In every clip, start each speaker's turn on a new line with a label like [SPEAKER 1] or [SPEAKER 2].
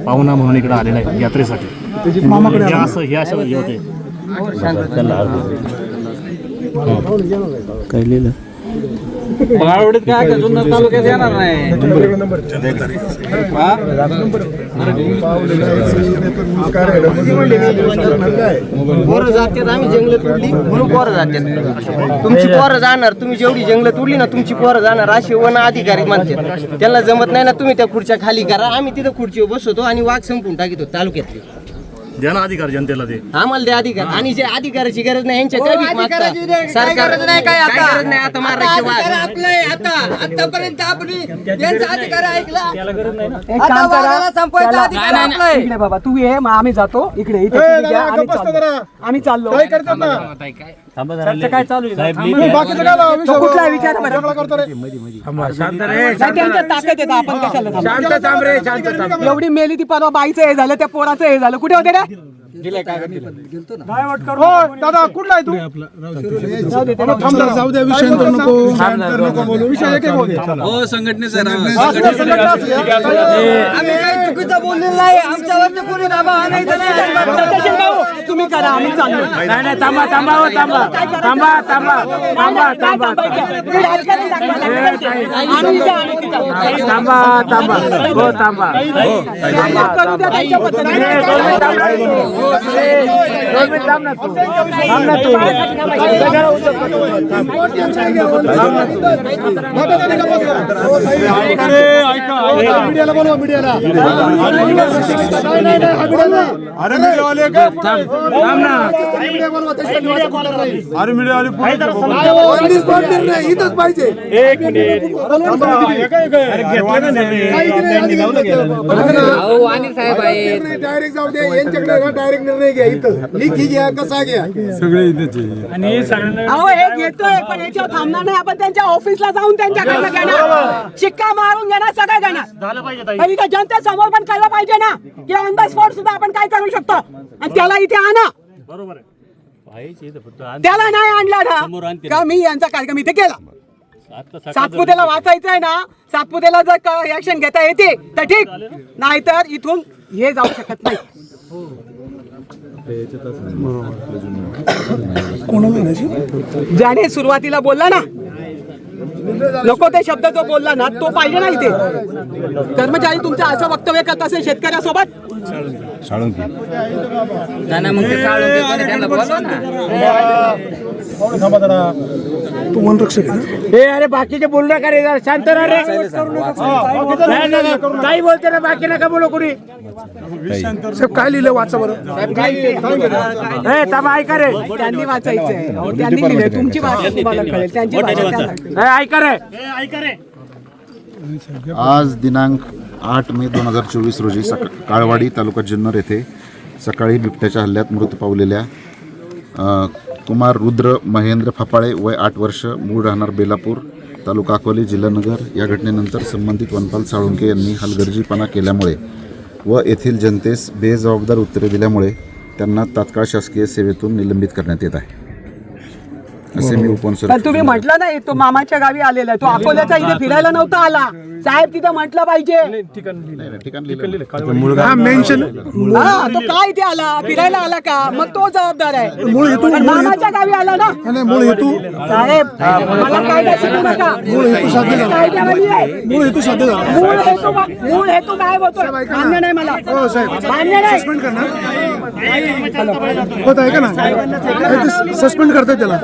[SPEAKER 1] पाहुणा म्हणून इकडे आलेला आहे यात्रेसाठी मामाकडे असं हे असं हे होते काय लिहिलं
[SPEAKER 2] माळवडीत काय जुन्नर तालुक्यात येणार नाही
[SPEAKER 3] पोरं जातात आम्ही जंगल तोडली म्हणून पोरं जातात तुमची पोरं जाणार तुम्ही जेवढी जंगल तोडली ना तुमची पोरं जाणार असे वन अधिकारी म्हणतात त्यांना जमत नाही ना तुम्ही त्या खुर्च्या खाली करा आम्ही तिथं खुर्चीवर बसवतो आणि वाघ संपून टाकतो तालुक्यातले
[SPEAKER 1] द्या ना अधिकार जनतेला ते
[SPEAKER 3] आम्हाला ते अधिकार आणि जे अधिकाराची गरज नाही यांच्या सरकार नाही काय गरज नाही आता मारायची वाघ
[SPEAKER 4] आपलंय आता आतापर्यंत आपण यांचा अधिकार ऐकला
[SPEAKER 5] इकडे बाबा तू ये मग आम्ही जातो इकडे आम्ही चाललो काय चालू कुठला विचार ताकद येतं आपण कशाला एवढी मेली ती परवा बाईचं हे झालं त्या पोराचं हे झालं कुठे होते रे
[SPEAKER 6] दादा कुठला आहे तू जाऊ द्या विषय नको बोलू विषय एक
[SPEAKER 2] हो संघटनेचा
[SPEAKER 4] आम्ही काही चुकीचं बोललेलं नाही आमच्यावर कोणी दाबा आणायचं नाही
[SPEAKER 5] तुम्ही करा आम्ही चाललो
[SPEAKER 2] नाही थांबा थांबा हो थांबा थांबा थांबा थांबा थांबा थांबा थांबा हो थांबा
[SPEAKER 6] इथंच पाहिजे एक मिनिट डायरेक्ट जाऊ दे यांच्याकडे डायरेक्ट निर्णय घ्या इथं लिखी घ्या कसा घ्या सगळे
[SPEAKER 5] हे घेतोय पण याच्यावर थांबणार नाही आपण त्यांच्या ऑफिसला जाऊन त्यांच्याकडनं घेणार शिक्का मारून घेणार सगळं घेणार पण इथं जनतेसमोर पण कळलं पाहिजे ना की ऑन द स्पॉट सुद्धा आपण काय करू शकतो आणि त्याला इथे आणा बरोबर त्याला नाही आणला ना का मी यांचा कार्यक्रम इथे केला सातपुतेला वाचायचं आहे ना सातपुतेला जर ऍक्शन घेता येते तर ठीक नाहीतर इथून हे जाऊ शकत नाही ज्याने सुरुवातीला बोलला ना नको ते शब्द जो बोलला ना तो पाहिजे ना इथे कर्मचारी तुमचं असं वक्तव्य करत असेल शेतकऱ्यासोबत
[SPEAKER 6] तू वन रक्षक
[SPEAKER 2] हे अरे बाकीचे बोलू नका रे शांत राहा रे काही बोलते ना बाकी नका बोलू कोणी
[SPEAKER 6] साहेब काय लिहिलं वाचा बरं
[SPEAKER 2] थांबा ऐका रे
[SPEAKER 5] त्यांनी वाचायचंय त्यांनी लिहिलंय तुमची भाषा तुम्हाला कळेल त्यांची भाषा
[SPEAKER 2] ऐका रे
[SPEAKER 7] आज दिनांक 8 मे 2024 रोजी काळवाडी तालुका जुन्नर येथे सकाळी बिबट्याच्या हल्ल्यात मृत पावलेल्या कुमार रुद्र महेंद्र फपाळे वय 8 वर्ष मूळ राहणार बेलापूर तालुका अकोले जिल्हा नगर या घटनेनंतर संबंधित वनपाल साळुंके यांनी हलगर्जीपणा केल्यामुळे व येथील जनतेस बेजबाबदार उत्तरे दिल्यामुळे त्यांना तात्काळ शासकीय सेवेतून निलंबित करण्यात येत आहे असे मी उपवनसर
[SPEAKER 5] तुम्ही म्हटलं नाही तो मामाच्या गावी आलेला तो अकोल्याचा इथे फिरायला नव्हता आला साहेब तिथे म्हटलं पाहिजे तो काय इथे आला फिरायला आला का मग तो जबाबदार आहे मामाच्या गावी आला ना साहेब मला काय शिकू नका मूळ हेतू काय होतो मान्य नाही मला मान्य नाही
[SPEAKER 6] होत आहे का ना सस्पेंड करतात त्याला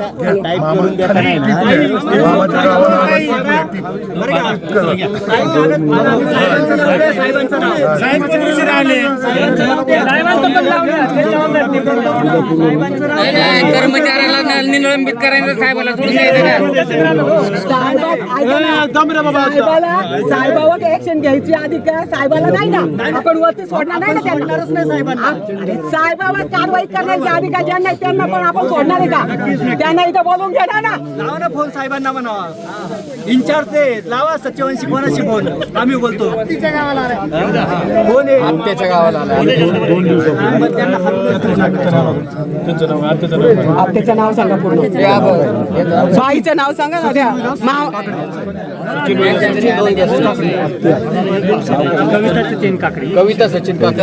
[SPEAKER 4] कर्मचाऱ्याला निलंबित करायचं साहेबाला सोडून
[SPEAKER 5] साहेबावर ऍक्शन घ्यायची आधी का साहेबाला नाही ना आपण वरती सोडणार नाही ना त्यांना अरे साहेबावर कारवाई करण्याची आधी का ज्यांना त्यांना पण आपण सोडणार आहे का त्यांना इथं बोलून घेणार ना
[SPEAKER 4] लावा ना फोन साहेबांना म्हणावा इन्चार्ज ते लावा सचिवांशी कोणाशी फोन आम्ही बोलतो
[SPEAKER 3] आमच्या गावाला
[SPEAKER 5] आत्याचं नाव सांगा पूर्ण बाईचं नाव सांगा ना त्या
[SPEAKER 3] कविता सचिन काकडे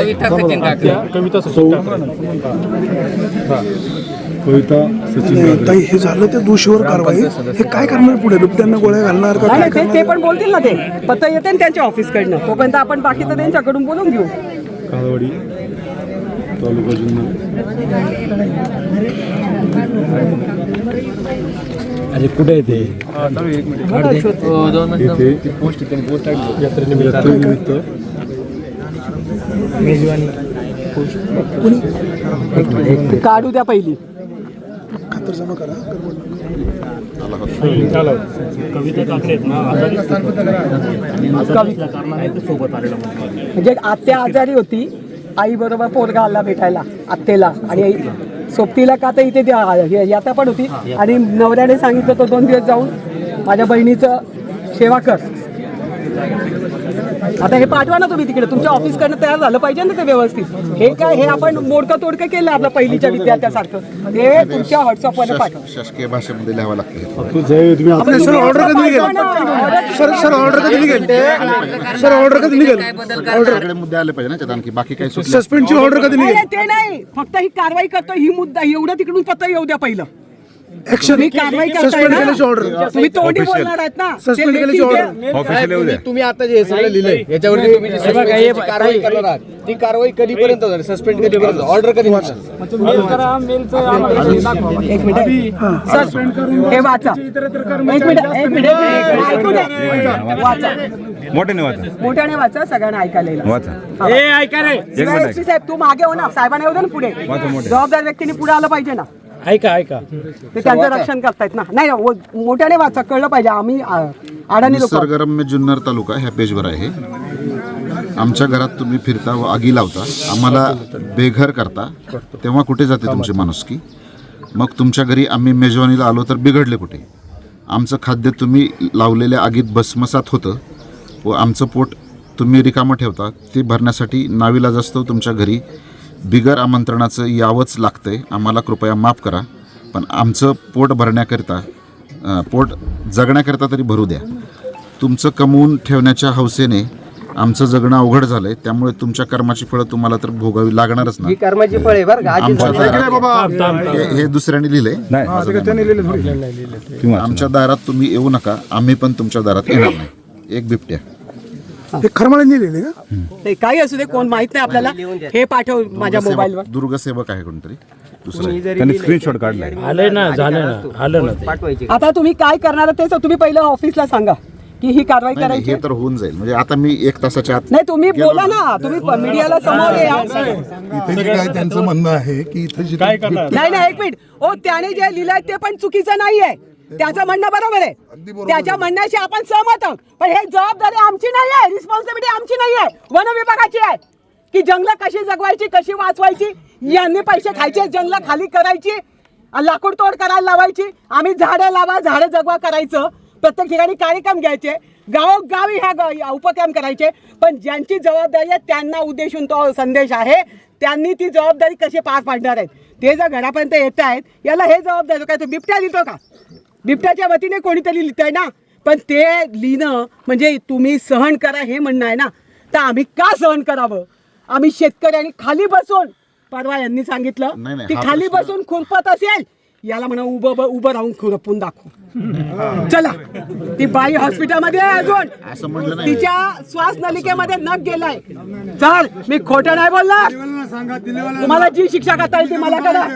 [SPEAKER 6] ताई हे झालं ते दोषीवर कारवाई हे काय करणार पुढे बिबट्यांना गोळ्या घालणार का काय
[SPEAKER 5] ते पण बोलतील ना ते पत्ता येते ना त्यांच्या ऑफिसकडनं तोपर्यंत आपण बाकीचं त्यांच्याकडून बोलून घेऊ
[SPEAKER 8] काळवाडी तालुका जुन्नर अरे कुठे येते यात्रेनिमित्त
[SPEAKER 5] काढू द्या पहिली
[SPEAKER 6] खातर जमा करा
[SPEAKER 1] कविता काकडे आहेत ना आजारी कारणाने ते सोबत आलेला
[SPEAKER 5] म्हणजे आत्या आजारी होती आई बरोबर पोरगा आला भेटायला आत्तेला आणि सोबतीला का तर इथे यात्रा पण होती आणि नवऱ्याने सांगितलं तो 2 दिवस जाऊन माझ्या बहिणीचं सेवा कर आता हे पाठवा ना तुम्ही तिकडे तुमच्या ऑफिसकडनं तयार झालं पाहिजे ना ते व्यवस्थित हे काय हे आपण मोडकं तोडकं केलं आपल्या पहिलीच्या विद्यार्थ्यासारखं ते तुमच्या व्हॉट्सअपवर पाठवा
[SPEAKER 7] शासकीय भाषेमध्ये लिहावं लागतं
[SPEAKER 8] तू जाईल तुम्ही
[SPEAKER 6] आपले सर ऑर्डर कधी निघेल सर ऑर्डर कधी निघेल सर ऑर्डर कधी निघेल
[SPEAKER 7] सगळे मुद्दे आले पाहिजे ना त्यात आणखी बाकी काही सुचलं
[SPEAKER 6] सस्पेंडची ऑर्डर कधी निघेल
[SPEAKER 5] ते नाही फक्त ही कारवाई करतो ही मुद्दा एवढं तिकडून पत्ता येऊ द्या पहिलं
[SPEAKER 6] ऍक्शन
[SPEAKER 5] तुम्ही कारवाई करताय
[SPEAKER 6] सस्पेंड
[SPEAKER 5] ना
[SPEAKER 6] केल्याची ऑर्डर
[SPEAKER 5] तुम्ही तोंडी बोलणार आहेत ना
[SPEAKER 6] सस्पेंड केल्याची ऑर्डर
[SPEAKER 3] तुम्ही आता जे सगळं लिहिलंय याच्यावरती तुम्ही जी सस्पेंडची कारवाई करणार आहात ती कारवाई कधीपर्यंत होणार सस्पेंड कधीपर्यंत ऑर्डर कधी
[SPEAKER 5] एक मिनिट सर हे वाचा एक मिनिट ऐकू दे वाचा मोठ्याने वाचा सगळ्यांना ऐकायला येईल.
[SPEAKER 2] ऐका रे
[SPEAKER 5] SP साहेब तू मागे हो ना साहेबांना येऊ दे ना पुढे जबाबदार व्यक्तीने पुढे आलं पाहिजे ना
[SPEAKER 2] ऐका
[SPEAKER 5] ते त्यांचं रक्षण करतायत ना नाही मोठ्याने वाचा कळलं पाहिजे आम्ही अडाणी लोक
[SPEAKER 7] निसर्गरम्य जुन्नर तालुका ह्या पेजवर आहे आमच्या घरात तुम्ही फिरता व आगी लावता आम्हाला बेघर करता तेव्हा कुठे जाते तुमची माणुसकी मग तुमच्या घरी आम्ही मेजवानीला आलो तर बिघडले कुठे आमचं खाद्य तुम्ही लावलेल्या आगीत भस्मसात होतं व आमचं पोट तुम्ही रिकामं ठेवता ते भरण्यासाठी नावीलाज असतो तुमच्या घरी बिगर आमंत्रणाचं यावंच लागतंय आम्हाला कृपया माफ करा पण आमचं पोट भरण्याकरिता पोट जगण्याकरिता तरी भरू द्या तुमचं कमवून ठेवण्याच्या हौसेने आमचं जगणं अवघड झालंय त्यामुळे तुमच्या कर्माची फळं तुम्हाला तर भोगावी लागणारच ना
[SPEAKER 3] ही कर्माची फळ आहे बरं का
[SPEAKER 7] आमच्या दारात हे दुसऱ्याने लिहिलंय आमच्या दारात तुम्ही येऊ नका आम्ही पण तुमच्या दारात येणार नाही एक बिबट्या
[SPEAKER 6] ते खरमाळ्यांनी लिहिले का
[SPEAKER 5] ते काही असू दे कोण माहित नाही आपल्याला हे पाठव माझ्या मोबाईलवर
[SPEAKER 7] दुर्गसेवक आहे कोणतरी दुसरं
[SPEAKER 8] त्यांनी स्क्रीनशॉट काढलाय
[SPEAKER 2] आले ना झाले ना आलं ना ते.
[SPEAKER 3] पाठवायची
[SPEAKER 5] आता तुम्ही काय करणार तेच तुम्ही पहिलं ऑफिसला सांगा की ही कारवाई
[SPEAKER 7] नाही,
[SPEAKER 5] करायची
[SPEAKER 7] हे तर होऊन जाईल म्हणजे आता मी 1 तासाच्या आत
[SPEAKER 5] नाही तुम्ही बोला ना तुम्ही मीडियाला समोर या
[SPEAKER 6] इथे जे काय त्यांचं म्हणणं आहे की इथे
[SPEAKER 2] काय करणार
[SPEAKER 5] नाही एक मिनिट ओ त्याने जे लिहिलंय ते पण चुकीचं नाहीये त्याचं म्हणणं बरोबर आहे त्याच्या म्हणण्याशी आपण सहमत आहोत पण हे जबाबदारी आमची नाही आहे रिस्पॉन्सिबिलिटी आमची नाही आहे वन विभागाची आहे की जंगलं कशी जगवायची कशी वाचवायची यांनी पैसे खायचे जंगलं खाली करायची लाकूड तोड करायला लावायची आम्ही झाडं लावा झाडं जगवा करायचं प्रत्येक ठिकाणी कार्यक्रम घ्यायचे गावोगावी ह्या उपक्रम करायचे पण ज्यांची जबाबदारी आहे त्यांना उद्देशून तो संदेश आहे त्यांनी ती जबाबदारी कशी पार पाडणार आहेत ते जर घरापर्यंत येत आहेत याला हे जबाबदारी काय तो बिबट्या लिहितो का बिबट्याच्या वतीने कोणीतरी लिहितंय ना पण ते लिहिणं म्हणजे तुम्ही सहन करा हे म्हणणं आहे ना तर आम्ही का सहन करावं आम्ही शेतकऱ्यांनी खाली बसून परवा यांनी सांगितलं
[SPEAKER 7] नाही,
[SPEAKER 5] ती
[SPEAKER 7] हा
[SPEAKER 5] खाली
[SPEAKER 7] प्रश्न-
[SPEAKER 5] बसून खुरपत असेल याला म्हणा उभं राहून खुरपून दाखव. चला, ती बाई हॉस्पिटलमध्ये आहे
[SPEAKER 7] असं
[SPEAKER 5] अजून,
[SPEAKER 7] म्हटलं नाही.
[SPEAKER 5] तिच्या श्वास नलिकेमध्ये नख गेलाय. चल, मी खोटं नाही बोलणार. तुम्हाला जी शिक्षा करता येईल ती मला करा,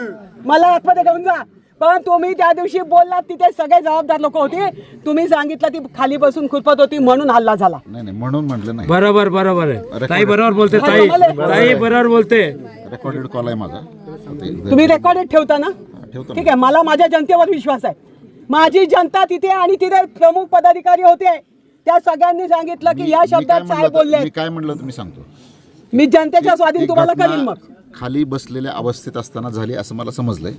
[SPEAKER 5] मला आतमध्ये घेऊन जा. पण तुम्ही त्या दिवशी बोललात तिथे सगळे जबाबदार लोक होते. तुम्ही सांगितलं ती खाली बसून खुरपत होती म्हणून हल्ला झाला.
[SPEAKER 7] नाही म्हणून म्हटलं नाही.
[SPEAKER 2] बरोबर आहे. ताई बरोबर बोलते. ताई बरोबर बोलते.
[SPEAKER 7] रेकॉर्डेड कॉल आहे माझा.
[SPEAKER 5] तुम्ही रेकॉर्डेड ठेवता ना?
[SPEAKER 7] ठेवतो.
[SPEAKER 5] ठीक आहे, मला माझ्या जनतेवर विश्वास आहे. माझी जनता तिथे आणि तिथे प्रमुख पदाधिकारी होते, त्या सगळ्यांनी सांगितलं की या शब्दात साहेब बोलले.
[SPEAKER 7] मी काय म्हणलं तुम्ही सांगतो.
[SPEAKER 5] मी जनतेच्या स्वाधीन तुम्हाला करीन. मग
[SPEAKER 7] खाली बसलेल्या अवस्थेत असताना झाली असं मला समजलंय.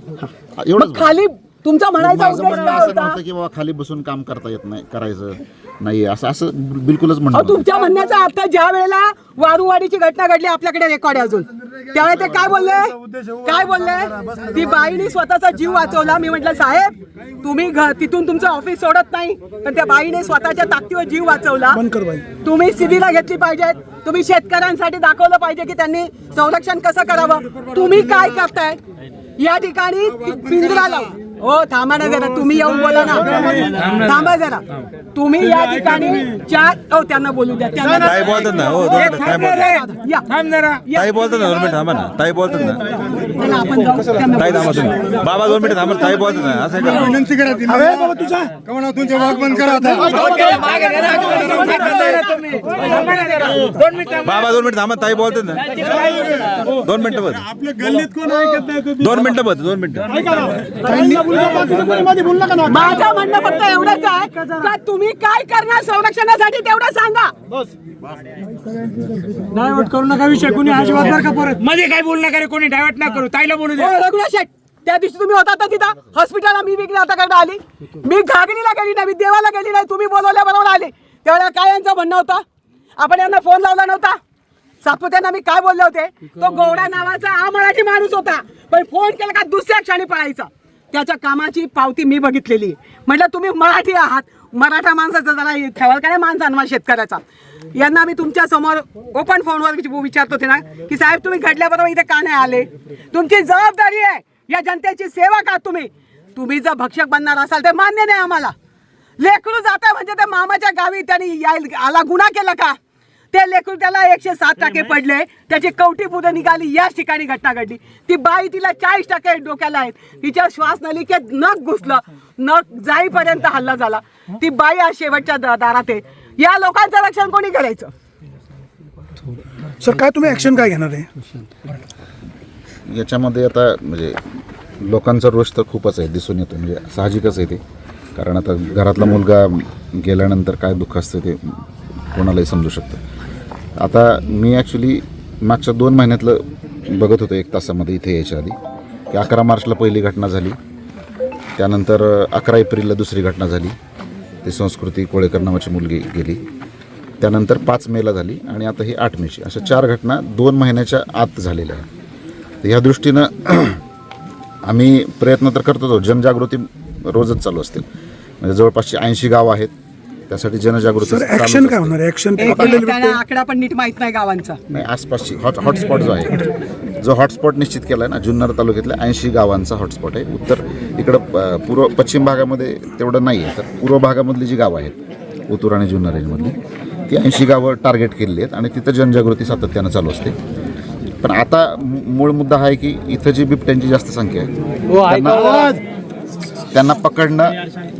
[SPEAKER 7] एवढंच
[SPEAKER 5] खाली तुमचा म्हणायचा
[SPEAKER 7] माझं
[SPEAKER 5] उद्देश
[SPEAKER 7] म्हणणं
[SPEAKER 5] काय
[SPEAKER 7] असं
[SPEAKER 5] होता?
[SPEAKER 7] नव्हतं की बाबा खाली बसून काम करता येत नाही, करायचं नाही असं बिलकुलच
[SPEAKER 5] अहो,
[SPEAKER 7] म्हणणं.
[SPEAKER 5] तुमच्या म्हणण्याचा अर्थ ज्या वेळेला वारूवाडीची घटना घडली, आपल्याकडे रेकॉर्ड आहे अजून, त्यावेळेला ते काय बोलले? ती बाईने स्वतःचा जीव वाचवला. मी म्हटलं साहेब, तुम्ही तिथून तुमचं ऑफिस सोडत नाही, पण त्या बाईने स्वतःच्या ताकदीवर जीव वाचवला. तुम्ही सिबीला घेतली पाहिजे. तुम्ही शेतकऱ्यांसाठी दाखवलं पाहिजे की त्यांनी संरक्षण कसं करावं. तुम्ही काय करताय या ठिकाणी? पिंजरा लावून. हो थांबा ना जरा, तुम्ही येऊन बोला ना. थांबा जरा, तुम्ही या ठिकाणी त्यांना बोलू द्या.
[SPEAKER 9] ताई बोलतात ना. हो,
[SPEAKER 5] या.
[SPEAKER 9] ताई बोलतात ना. 2 मिनिट थांबा ना. ताई बोलतात ना.
[SPEAKER 5] चला, आपण जाऊ. त्यांना
[SPEAKER 9] ताई
[SPEAKER 5] बोलू.
[SPEAKER 9] थांबा तुम्ही. बाबा 2 मिनिट थांबा. ताई बोलतात ना. असं करा.
[SPEAKER 6] विनंती करा तिला. बाबा तुझा तुमचे वाघ बंद करा आता.
[SPEAKER 9] बाबा 2 मिनिट थांबा. ताई बोलतात ना. 2 मिनिटं बघ.
[SPEAKER 6] आपल्या गल्लीत कोण ऐकत नाही.
[SPEAKER 9] 2 मिनिटं बघ. 2 मिनिटं.
[SPEAKER 5] माझं म्हणणं फक्त एवढंच आहे का तुम्ही काय करणार संरक्षणासाठी तेवढं सांगा.
[SPEAKER 2] डायव्हर्ट करू नका विषय कोणी अजिबात बरं का. परत मध्ये काय बोलू नका रे, कोणी डायव्हर्ट ना करू. ताईला बोलू दे.
[SPEAKER 5] रघुनाथ शेठ, त्या दिवशी तुम्ही होता तर तिथं हॉस्पिटलला मी वेगळी आता कडे आली. मी घागरीला गेली नाही, मी देवाला गेली नाही. तुम्ही बोलवल्याबरोबर आले. त्यावेळेला काय यांचं म्हणणं होतं? आपण यांना फोन लावला नव्हता. सातपुत्यांना मी काय बोलले होते? तो गौडा नावाचा अमराठी माणूस होता, पण फोन केला का दुसऱ्या क्षणी पळायचा. त्याच्या कामाची पावती मी बघितलेली. म्हटलं तुम्ही मराठी आहात, मराठा माणसाचा जरा ठेवाल का नाही माणसांना शेतकऱ्याचा. यांना मी तुमच्या समोर ओपन फोनवर विचारत होते ना की साहेब तुम्ही घडल्याबरोबर इथे का नाही आले? तुमची जबाबदारी आहे या जनतेची सेवा का. तुम्ही जर भक्षक बनणार असाल तर मान्य नाही आम्हाला. लेकरू जात आहे म्हणजे त्या मामाच्या गावी त्यांनी आला गुन्हा केला का? ते लेकरू त्याला 107% पडले, त्याची कवटी पुढे निघाली. याच ठिकाणी घटना घडली. ती बाई तिला 40% डोक्याला आहेत. तिच्या श्वास नलिकेत नख घुसलं, नख जाईपर्यंत हल्ला झाला. ती बाई आज शेवटच्या दारात आहे. या लोकांचं रक्षण कोणी करायचं?
[SPEAKER 6] सर काय तुम्ही ऍक्शन काय घेणार आहे
[SPEAKER 7] याच्यामध्ये? आता म्हणजे लोकांचा रोष तर खूपच आहे, दिसून येतो. म्हणजे साहजिकच आहे ते, कारण आता घरातला मुलगा गेल्यानंतर काय दुःख असतं ते कोणालाही समजू शकतं. आता मी ॲक्च्युली मागच्या 2 महिन्यातलं बघत होतो 1 तासामध्ये इथे यायच्या आधी की 11 मार्चला पहिली घटना झाली, त्यानंतर 11 एप्रिलला दुसरी घटना झाली, ती संस्कृती कोळेकर नावाची मुलगी गेली, त्यानंतर 5 मेला झाली आणि आता ही 8 मेची. अशा 4 घटना 2 महिन्याच्या आत झालेल्या आहेत. तर ह्या दृष्टीनं आम्ही प्रयत्न तर करतो. जनजागृती रोजच चालू असते. म्हणजे जवळपासची 80 गावं आहेत, त्यासाठी जनजागृती.
[SPEAKER 6] ऍक्शन काय होणार? ऍक्शन
[SPEAKER 5] आकडा पण नीट माहित नाही गावांचा.
[SPEAKER 7] नाही, आसपासची हॉटस्पॉट जो आहे, जो हॉटस्पॉट निश्चित केला आहे ना, जुन्नर तालुक्यातल्या 80 गावांचा हॉटस्पॉट आहे. उत्तर इकडं पश्चिम भागामध्ये तेवढं नाही आहे, तर पूर्व भागामधली जी गावं आहेत उतूर आणि जुन्नर रेंजमधली, ती 80 गावं टार्गेट केलेली आहेत आणि तिथं जनजागृती सातत्यानं चालू असते. पण आता मूळ मुद्दा हा आहे की इथं जी बिबट्यांची जास्त संख्या आहे त्यांना पकडणं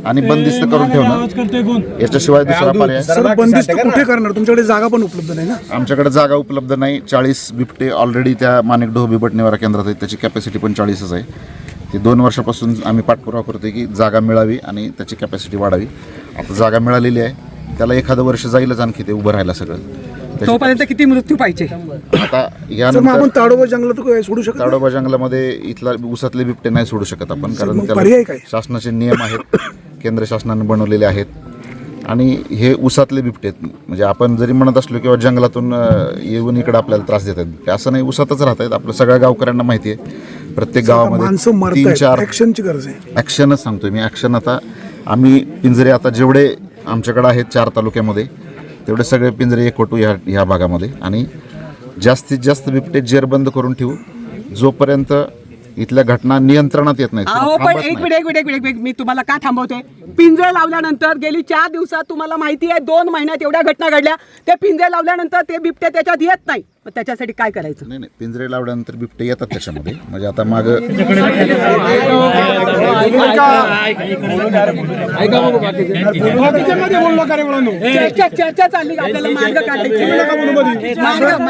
[SPEAKER 7] आणि बंदिस्त करून ठेवणं, याच्याशिवाय दुसरा पर्याय.
[SPEAKER 6] सर बंदिस्त कुठे करणार? तुमच्याकडे जागा पण उपलब्ध नाही ना?
[SPEAKER 7] आमच्याकडे जागा उपलब्ध नाही. 40 बिबटे ऑलरेडी त्या माणिकडोह बिबट निवारा केंद्रात आहेत, त्याची कॅपॅसिटी पण 40च आहे. ती 2 वर्षापासून आम्ही पाठपुरावा करतोय की जागा मिळावी आणि त्याची कॅपॅसिटी वाढावी. आता जागा मिळालेली आहे, त्याला एखादं वर्ष जाईलच आणखी ते उभं राहायला सगळं.
[SPEAKER 5] तोपर्यंत किती मृत्यू पाहिजे?
[SPEAKER 7] आता
[SPEAKER 6] आपण
[SPEAKER 7] यानंतर
[SPEAKER 6] ताडोबा जंगलात सोडू शकतो?
[SPEAKER 7] ताडोबा जंगलामध्ये इथला ऊसातले बिबटे नाही सोडू शकत आपण, कारण
[SPEAKER 6] पर्याय
[SPEAKER 7] त्याला
[SPEAKER 6] काय?
[SPEAKER 7] शासनाचे नियम आहेत, केंद्र शासनाने बनवलेले आहेत. आणि हे ऊसातले बिबटे आहेत. म्हणजे आपण जरी म्हणत असलो किंवा जंगलातून येऊन इकडे आपल्याला त्रास देत आहेत, ते असं नाही, ऊसातच राहत आहेत. आपल्या सगळ्या गावकऱ्यांना माहिती आहे. प्रत्येक गावामध्ये 3-4
[SPEAKER 6] ऍक्शनची गरज आहे.
[SPEAKER 7] ॲक्शनच सांगतोय मी. ॲक्शन आता आम्ही पिंजरे आता जेवढे आमच्याकडे आहेत 4 तालुक्यामध्ये, तेवढे सगळे पिंजरे एकवटू ह्या भागामध्ये आणि जास्तीत जास्त बिबटे जेरबंद करून ठेवू. जोपर्यंत इथल्या घटना नियंत्रणात येत नाहीत.
[SPEAKER 5] अहो पण
[SPEAKER 7] थांबत
[SPEAKER 5] एक
[SPEAKER 7] नाहीत.
[SPEAKER 5] मिनिट मी तुम्हाला का थांबवते. पिंजरे लावल्यानंतर गेली 4 दिवसात तुम्हाला माहिती आहे 2 महिन्यात एवढ्या घटना घडल्या. ते पिंजरे लावल्यानंतर ते बिबटे त्याच्यात येत नाही. मग त्याच्यासाठी काय करायचं.
[SPEAKER 7] नाही पिंजरे लावल्यानंतर बिबटे येतात त्याच्यामध्ये. म्हणजे आता माग
[SPEAKER 5] चर्चा चालली आपल्याला मार्ग काढायची.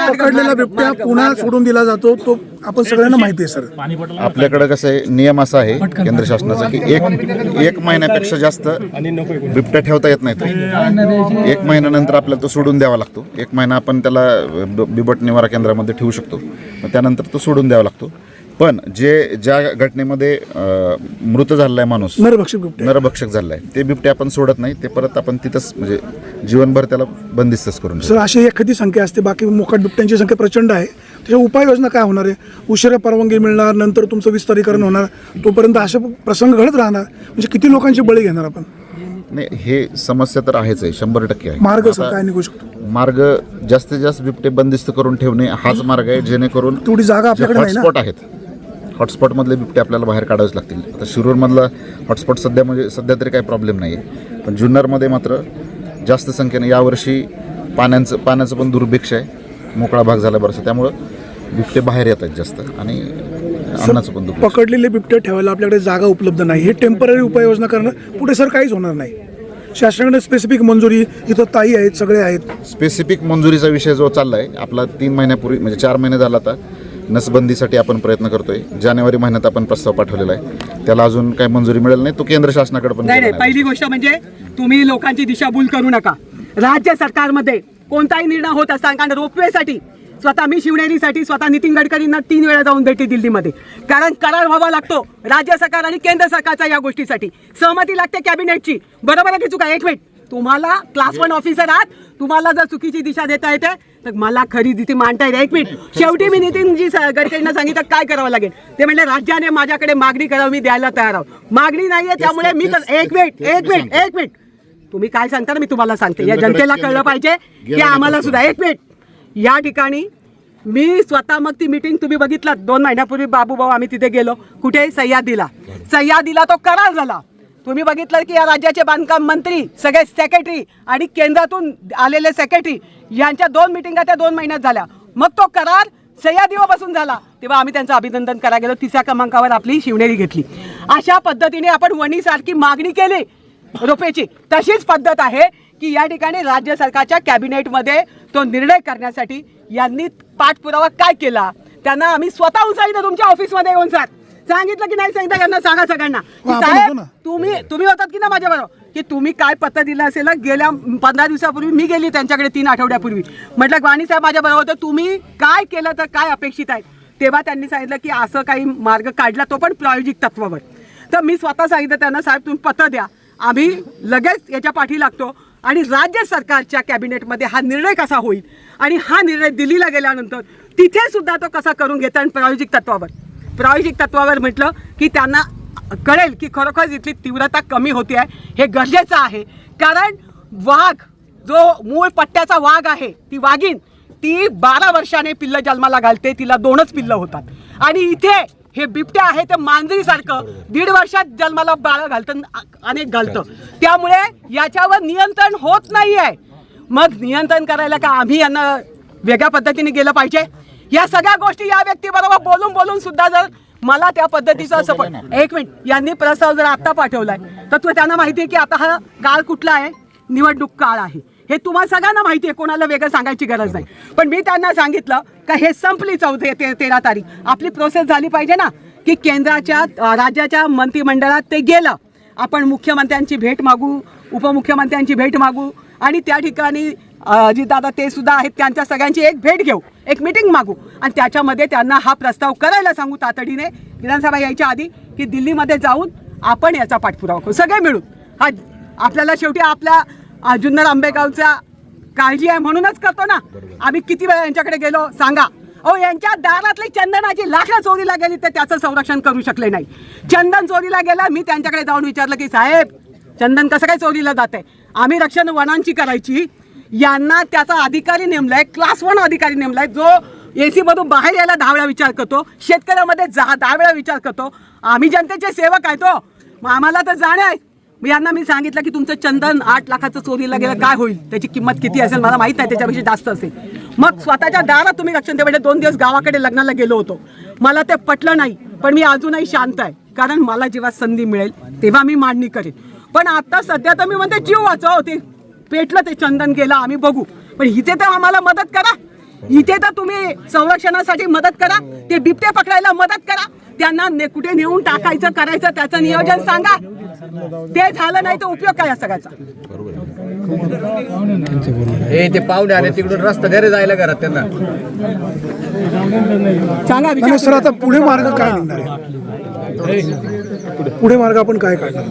[SPEAKER 6] पकडलेला बिबट्या पुन्हा सोडून दिला जातो तो आपण सगळ्यांना माहिती आहे सर.
[SPEAKER 7] आपल्याकडे कसं आहे नियम असा आहे केंद्र शासनाचा की एक महिन्यापेक्षा जास्त बिबट्या ठेवता येत नाही. 1 महिन्यानंतर आपल्याला तो सोडून द्यावा लागतो. 1 महिना आपण त्याला बिबट निवारा केंद्रामध्ये ठेवू शकतो. मग त्यानंतर तो सोडून द्यावा लागतो. पण ज्या घटनेमध्ये मृत झालेला आहे माणूस नरभक्षक झालेला आहे ते बिबटे आपण सोडत नाही. ते परत आपण तिथंच म्हणजे जीवनभर त्याला बंदिस्तच करून
[SPEAKER 6] सर अशी एखादी संख्या असते. बाकी मोकाट बिबट्यांची संख्या प्रचंड आहे. त्याच्या उपाययोजना काय होणार आहे. उशिरा परवानगी मिळणार नंतर तुमचं विस्तारीकरण होणार तोपर्यंत असे प्रसंग घडत राहणार. म्हणजे किती लोकांची बळी घेणार आपण.
[SPEAKER 7] नाही हे समस्या तर आहेच आहे 100% आहे.
[SPEAKER 6] मार्ग सर काय निघू शकतो.
[SPEAKER 7] मार्ग जास्तीत जास्त बिबटे बंदिस्त करून ठेवणे हाच मार्ग आहे. जेणेकरून
[SPEAKER 6] तेवढी जागा आपल्याकडे नाही ना.
[SPEAKER 7] हॉटस्पॉट आहेत हॉटस्पॉटमधले बिबटे आपल्याला बाहेर काढावेच लागतील. आता शिरूरमधला हॉटस्पॉट सध्या तरी काही प्रॉब्लेम नाही आहे. पण जुन्नरमध्ये मात्र जास्त संख्येने यावर्षी पाण्याचं पण दुर्भिक्ष आहे. मोकळा भाग झाला बरंच त्यामुळं बिबटे बाहेर येत आहेत जास्त आणि अन्नाचं पण दुर्भिक्ष.
[SPEAKER 6] पकडलेले बिबटे ठेवायला आपल्याकडे जागा उपलब्ध नाही. हे टेम्पररी उपाययोजना करणं पुढे सर काहीच होणार नाही. शासनाकडे स्पेसिफिक मंजुरी इथं ताई आहेत सगळे आहेत.
[SPEAKER 7] स्पेसिफिक मंजुरीचा विषय जो चालला आहे आपला 3 महिन्यापूर्वी म्हणजे 4 महिने झाला आता नसबंदीसाठी आपण प्रयत्न करतोय. जानेवारी महिन्यात आपण प्रस्ताव पाठवलेला आहे. त्याला अजून काही मंजुरी मिळेल नाही. तो केंद्र शासनाकडे पण
[SPEAKER 5] नाही. पहिली गोष्ट म्हणजे तुम्ही लोकांची दिशाभूल करू नका. राज्य सरकारमध्ये कोणताही निर्णय होत असताना कारण रोपवेसाठी स्वतः मी शिवनेरीसाठी स्वतः नितीन गडकरींना 3 वेळा जाऊन भेटली दिल्लीमध्ये. कारण करार व्हावा लागतो राज्य सरकार आणि केंद्र सरकारचा या गोष्टीसाठी. सहमती लागते कॅबिनेटची. बरोबर आहे की चुका. 1 मिनिट तुम्हाला क्लास 1 ऑफिसर आहात. तुम्हाला जर चुकीची दिशा देता येते तर मला खरी दिशा मांडता येते. 1 मिनिट शेवटी मी नितीनजी गडकरींना सांगितलं काय करावं लागेल. ते म्हणले राज्याने माझ्याकडे मागणी करावी मी द्यायला तयार आहोत. मागणी नाहीये त्यामुळे मी तर 1 मिनिट तुम्ही काय सांगता ना मी तुम्हाला सांगते. या जनतेला कळलं पाहिजे की आम्हाला सुद्धा 1 मिनिट या ठिकाणी मी स्वतः मग ती मीटिंग तुम्ही बघितलं 2 महिन्यापूर्वी बाबूभाऊ आम्ही तिथे गेलो. कुठे सह्याद्रीला तो करार झाला. तुम्ही बघितलं की या राज्याचे बांधकाम मंत्री सगळे सेक्रेटरी आणि केंद्रातून आलेले सेक्रेटरी यांच्या 2 मिटिंगा त्या 2 महिन्यात झाल्या. मग तो करार सह्याद्रीपासून झाला तेव्हा आम्ही त्यांचं अभिनंदन करायला गेलो. 3ऱ्या क्रमांकावर आपली शिवनेरी घेतली. अशा पद्धतीने आपण वणीसारखी मागणी केली रोपेची. तशीच पद्धत आहे की या ठिकाणी राज्य सरकारच्या कॅबिनेटमध्ये तो निर्णय करण्यासाठी यांनी पाठपुरावा काय केला. त्यांना आम्ही स्वतःहून सांगितलं तुमच्या ऑफिसमध्ये येऊन सांगितलं की नाही सांगितलं त्यांना सांगा सगळ्यांना की साहेब तुम्ही होतात की ना माझ्याबरोबर की तुम्ही काय पत्र दिलं असेल. गेल्या 15 दिवसापूर्वी मी गेली त्यांच्याकडे 3 आठवड्यापूर्वी. म्हटलं वाणी साहेब माझ्याबरोबर होतं तुम्ही काय केलं तर काय अपेक्षित आहे. तेव्हा त्यांनी सांगितलं की असं काही मार्ग काढला तो पण प्रायोगिक तत्वावर. तर मी स्वतः सांगितलं त्यांना साहेब तुम्ही पत्र द्या आम्ही लगेच याच्या पाठी लागतो आणि राज्य सरकारच्या कॅबिनेटमध्ये हा निर्णय कसा होईल आणि हा निर्णय दिल्लीला गेल्यानंतर तिथे सुद्धा तो कसा करून घेता. आणि प्रायोगिक तत्वावर म्हटलं की त्यांना कळेल की खरोखर इथली तीव्रता कमी होती आहे. हे गरजेचं आहे कारण वाघ जो मूळ पट्ट्याचा वाघ आहे ती वाघीण ती 12 वर्षाने पिल्लं जन्माला घालते. तिला 2च पिल्लं होतात. आणि इथे हे बिबट्या आहे ते मांजरीसारखं 1.5 वर्षात जन्माला बाळ घालतं अनेक घालतं. त्यामुळे याच्यावर नियंत्रण होत नाही आहे. मग नियंत्रण करायला का आम्ही यांना वेगळ्या पद्धतीने गेलं पाहिजे. या सगळ्या गोष्टी या व्यक्तीबरोबर बोलून सुद्धा जर मला त्या पद्धतीचा सपोर्ट 1 मिनिट यांनी प्रस्ताव जर आत्ता पाठवलाय तर त्यांना माहिती आहे की आता हा काळ कुठला आहे निवडणूक काळ आहे. हे तुम्हाला सगळ्यांना माहिती आहे. कोणाला वेगळं सांगायची गरज नाही. पण मी त्यांना सांगितलं का हे संपली 13 तारीख आपली प्रोसेस झाली पाहिजे ना की केंद्राच्या राज्याच्या मंत्रिमंडळात ते गेलं. आपण मुख्यमंत्र्यांची भेट मागू उपमुख्यमंत्र्यांची भेट मागू आणि त्या ठिकाणी अजितदादा ते सुद्धा आहेत त्यांच्या सगळ्यांची एक भेट घेऊ एक मीटिंग मागू आणि त्याच्यामध्ये त्यांना हा प्रस्ताव करायला सांगू तातडीने विधानसभा यायच्या आधी की दिल्लीमध्ये जाऊन आपण याचा पाठपुरावा करू सगळे मिळून. हा आपल्याला शेवटी आपल्या जुन्नर आंबेगावचा काळजी आहे म्हणूनच करतो ना. आम्ही किती वेळा यांच्याकडे गेलो सांगा. अहो यांच्या दारातली चंदनाची लाकडं चोरीला गेली तर त्याचं संरक्षण करू शकले नाही. चंदन चोरीला गेला मी त्यांच्याकडे जाऊन विचारलं की साहेब चंदन कसं काय चोरीला जातंय. आम्ही रक्षण वनांची करायची यांना त्याचा अधिकारी नेमलाय क्लास 1 अधिकारी नेमलाय जो एसी मधून बाहेर यायला 10 वेळा विचार करतो, शेतकऱ्यामध्ये 10 वेळा विचार करतो. आम्ही जनतेचे सेवक आहे तो, मग आम्हाला तर जाणे आहे. यांना मी सांगितलं की तुमचं चंदन 8 लाखाचं चोरीला गेलं, काय होईल, त्याची किंमत किती असेल मला माहित नाही, त्याच्यापेक्षा जास्त असेल. मग स्वतःच्या दारात तुम्ही रक्षण ठेवायचे. 2 दिवस गावाकडे लग्नाला गेलो होतो, मला ते पटलं नाही, पण मी अजूनही शांत आहे, कारण मला जेव्हा संधी मिळेल तेव्हा मी मांडणी करेन. पण आता सध्या तर मी म्हणते जीव वाचव, ते पेटलं, ते चंदन गेलं, आम्ही बघू. पण इथे तर आम्हाला मदत करा, इथे तर तुम्ही संरक्षणासाठी मदत करा, ते बिबटे पकडायला मदत करा, त्यांना कुठे नेऊन टाकायचं करायचं त्याचं नियोजन सांगा. ते झालं नाही तर उपयोग काय सगळ्याचा.
[SPEAKER 3] ते पाहुणे आले तिकडून रस्ता घरी जायला घरात त्यांना
[SPEAKER 5] सांगा
[SPEAKER 6] नाही सर, आता पुढे मार्ग काय निघणार आहे? पुढे मार्ग आपण काय काढणार?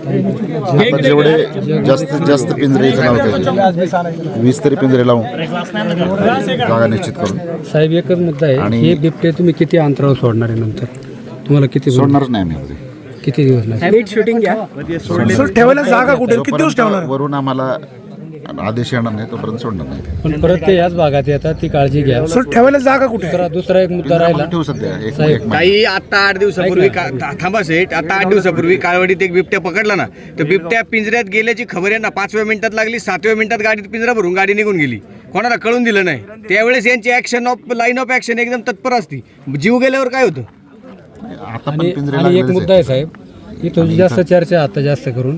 [SPEAKER 7] आता जेवढे जास्तीत जास्त पिंजरे इथे लावते 20 तरी पिंजरे लावून जागा निश्चित करून.
[SPEAKER 8] साहेब एकच मुद्दा आहे,
[SPEAKER 7] आणि-
[SPEAKER 8] हे बिबटे तुम्ही किती अंतरावर सोडणार आहे नंतर? तुम्हाला किती
[SPEAKER 7] सोडणारच नाही आम्ही.
[SPEAKER 8] किती दिवस लागतील?
[SPEAKER 5] नीट शूटिंग घ्या.
[SPEAKER 6] सर ठेवायला जागा कुठे, किती दिवस ठेवणार?
[SPEAKER 7] जोपर्यंत वरून आम्हाला आदेश येणार नाही तोपर्यंत सोडणार नाही.
[SPEAKER 8] पण परत ते याच भागात येतात, ती काळजी घ्या.
[SPEAKER 6] सर ठेवायला जागा कुठे?
[SPEAKER 8] दुसरा एक मुद्दा राहिला,
[SPEAKER 7] आपण ठेवू सध्या एक
[SPEAKER 8] साहेब,
[SPEAKER 9] काही आता 8 दिवसापूर्वी थांबा सेठ, आता 8 दिवसापूर्वी काळवाडीत एक बिबट्या पकडला ना, तर बिबट्या पिंजऱ्यात गेल्याची खबर आहे ना 5व्या मिनिटात लागली, 7व्या मिनिटात गाडीत पिंजरा भरून गाडी निघून गेली, कोणाला कळून दिलं नाही. त्यावेळेस यांची लाईन ऑफ ऍक्शन एकदम तत्पर असती. जीव गेल्यावर काय होतं?
[SPEAKER 7] आता पण
[SPEAKER 8] आणि
[SPEAKER 7] पिंजरे
[SPEAKER 8] आणि एक
[SPEAKER 7] लागलेलेच
[SPEAKER 8] मुद्दा आहे साहेब, इथं जास्त चर्चा आता जास्त करून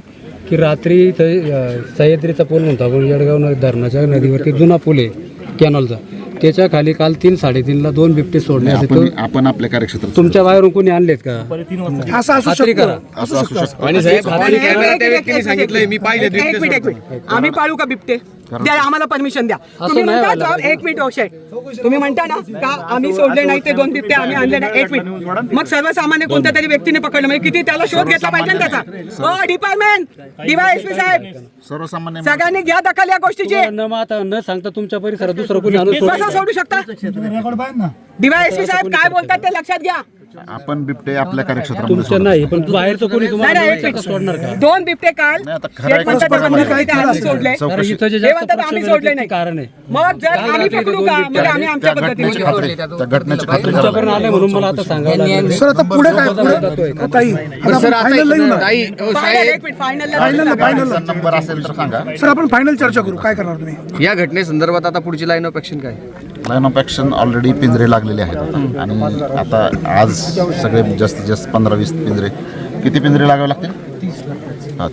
[SPEAKER 8] की रात्री इथं सह्याद्रीचा पूल म्हणतो आपण, येडगाव धरणाच्या नदीवरती जुना पूल आहे कॅनॉलचा, त्याच्या खाली काल 3-3:30ला 2 बिबटे सोडले.
[SPEAKER 7] आपण आपल्या कार्यक्षेत्रात
[SPEAKER 8] तुमच्या बाहेरून कोणी आणलेत का?
[SPEAKER 6] असं असू
[SPEAKER 8] खात्री
[SPEAKER 6] शकतं.
[SPEAKER 8] करा.
[SPEAKER 7] असं असू शकतं.
[SPEAKER 9] आणि साहेब हाती कॅमेरा त्या व्यक्तीने सांगितलंय, मी पाहिले
[SPEAKER 5] एक मिनिट, आम्ही पाळू का बिबटे? द्या आम्हाला परमिशन द्या. तुम्ही
[SPEAKER 8] नाही
[SPEAKER 5] म्हणता
[SPEAKER 8] व्हायला
[SPEAKER 5] तर- एक मिनिट औषध, तुम्ही म्हणता ना का आम्ही सोडले नाही ते 2 बिबटे आम्ही आणले नाही. एक मिनिट, मग सर्वसामान्य कोणत्या तरी व्यक्तीने पकडलं म्हणजे किती त्याला शोध घेतला पाहिजे ना त्याचा. हो डिपार्टमेंट, डीवायएसपी साहेब,
[SPEAKER 7] सर्वसामान्य
[SPEAKER 5] सगळ्यांनी घ्या दखल या गोष्टीची.
[SPEAKER 8] न सांगता तुमच्या परिसरात दुसरं कोणी आणून सोडलं.
[SPEAKER 5] कसं सोडू शकता? डीवायएसपी साहेब काय बोलतात ते लक्षात घ्या.
[SPEAKER 7] आपण बिबटे आपल्या कार्यक्षेत्रामध्ये
[SPEAKER 8] तुमच्या नाही, पण बाहेरचं कोणी
[SPEAKER 5] नाही
[SPEAKER 8] तुम्हाला
[SPEAKER 5] नाही, एक मिनिट.
[SPEAKER 8] सोडणार का?
[SPEAKER 5] 2 बिबटे काल
[SPEAKER 7] नाही, आता खरं आहे
[SPEAKER 5] एक म्हणतात
[SPEAKER 7] का?
[SPEAKER 5] आपण
[SPEAKER 6] काय
[SPEAKER 5] ते आम्ही सोडले,
[SPEAKER 8] अरे इथं जे
[SPEAKER 5] हे
[SPEAKER 8] जास्त
[SPEAKER 5] म्हणतात आम्ही
[SPEAKER 8] पक्ष
[SPEAKER 5] सोडले
[SPEAKER 8] ते
[SPEAKER 5] नाही.
[SPEAKER 8] कारण आहे.
[SPEAKER 5] मग जर आम्ही पकडू का म्हणजे आम्ही आमच्या
[SPEAKER 7] त्या
[SPEAKER 5] पद्धतीने
[SPEAKER 7] घटनेची खात्री त्या घटनेची खात्री करायला
[SPEAKER 8] तुमच्यापर्यंत आले म्हणून मला आता सांगावं लागेल.
[SPEAKER 6] सर आता पुढे काय? पुढे ताई, आता आपण फायनलला येऊ ना.
[SPEAKER 5] फायनल, एक मिनिट,
[SPEAKER 6] फायनलला
[SPEAKER 7] नंबर असेल तर सांगा.
[SPEAKER 6] सर आपण फायनल चर्चा करू. काय करणार तुम्ही?
[SPEAKER 9] या घटनेसंदर्भात आता पुढची लाईन ऑफ ऍक्शन काय?
[SPEAKER 7] लाईन ऑफ ॲक्शन ऑलरेडी पिंजरे लागलेले आहेत आता. आणि आता आज सगळे जास्तीत जास्त 15-20 पिंजरे. किती पिंजरे लागावे लागतील?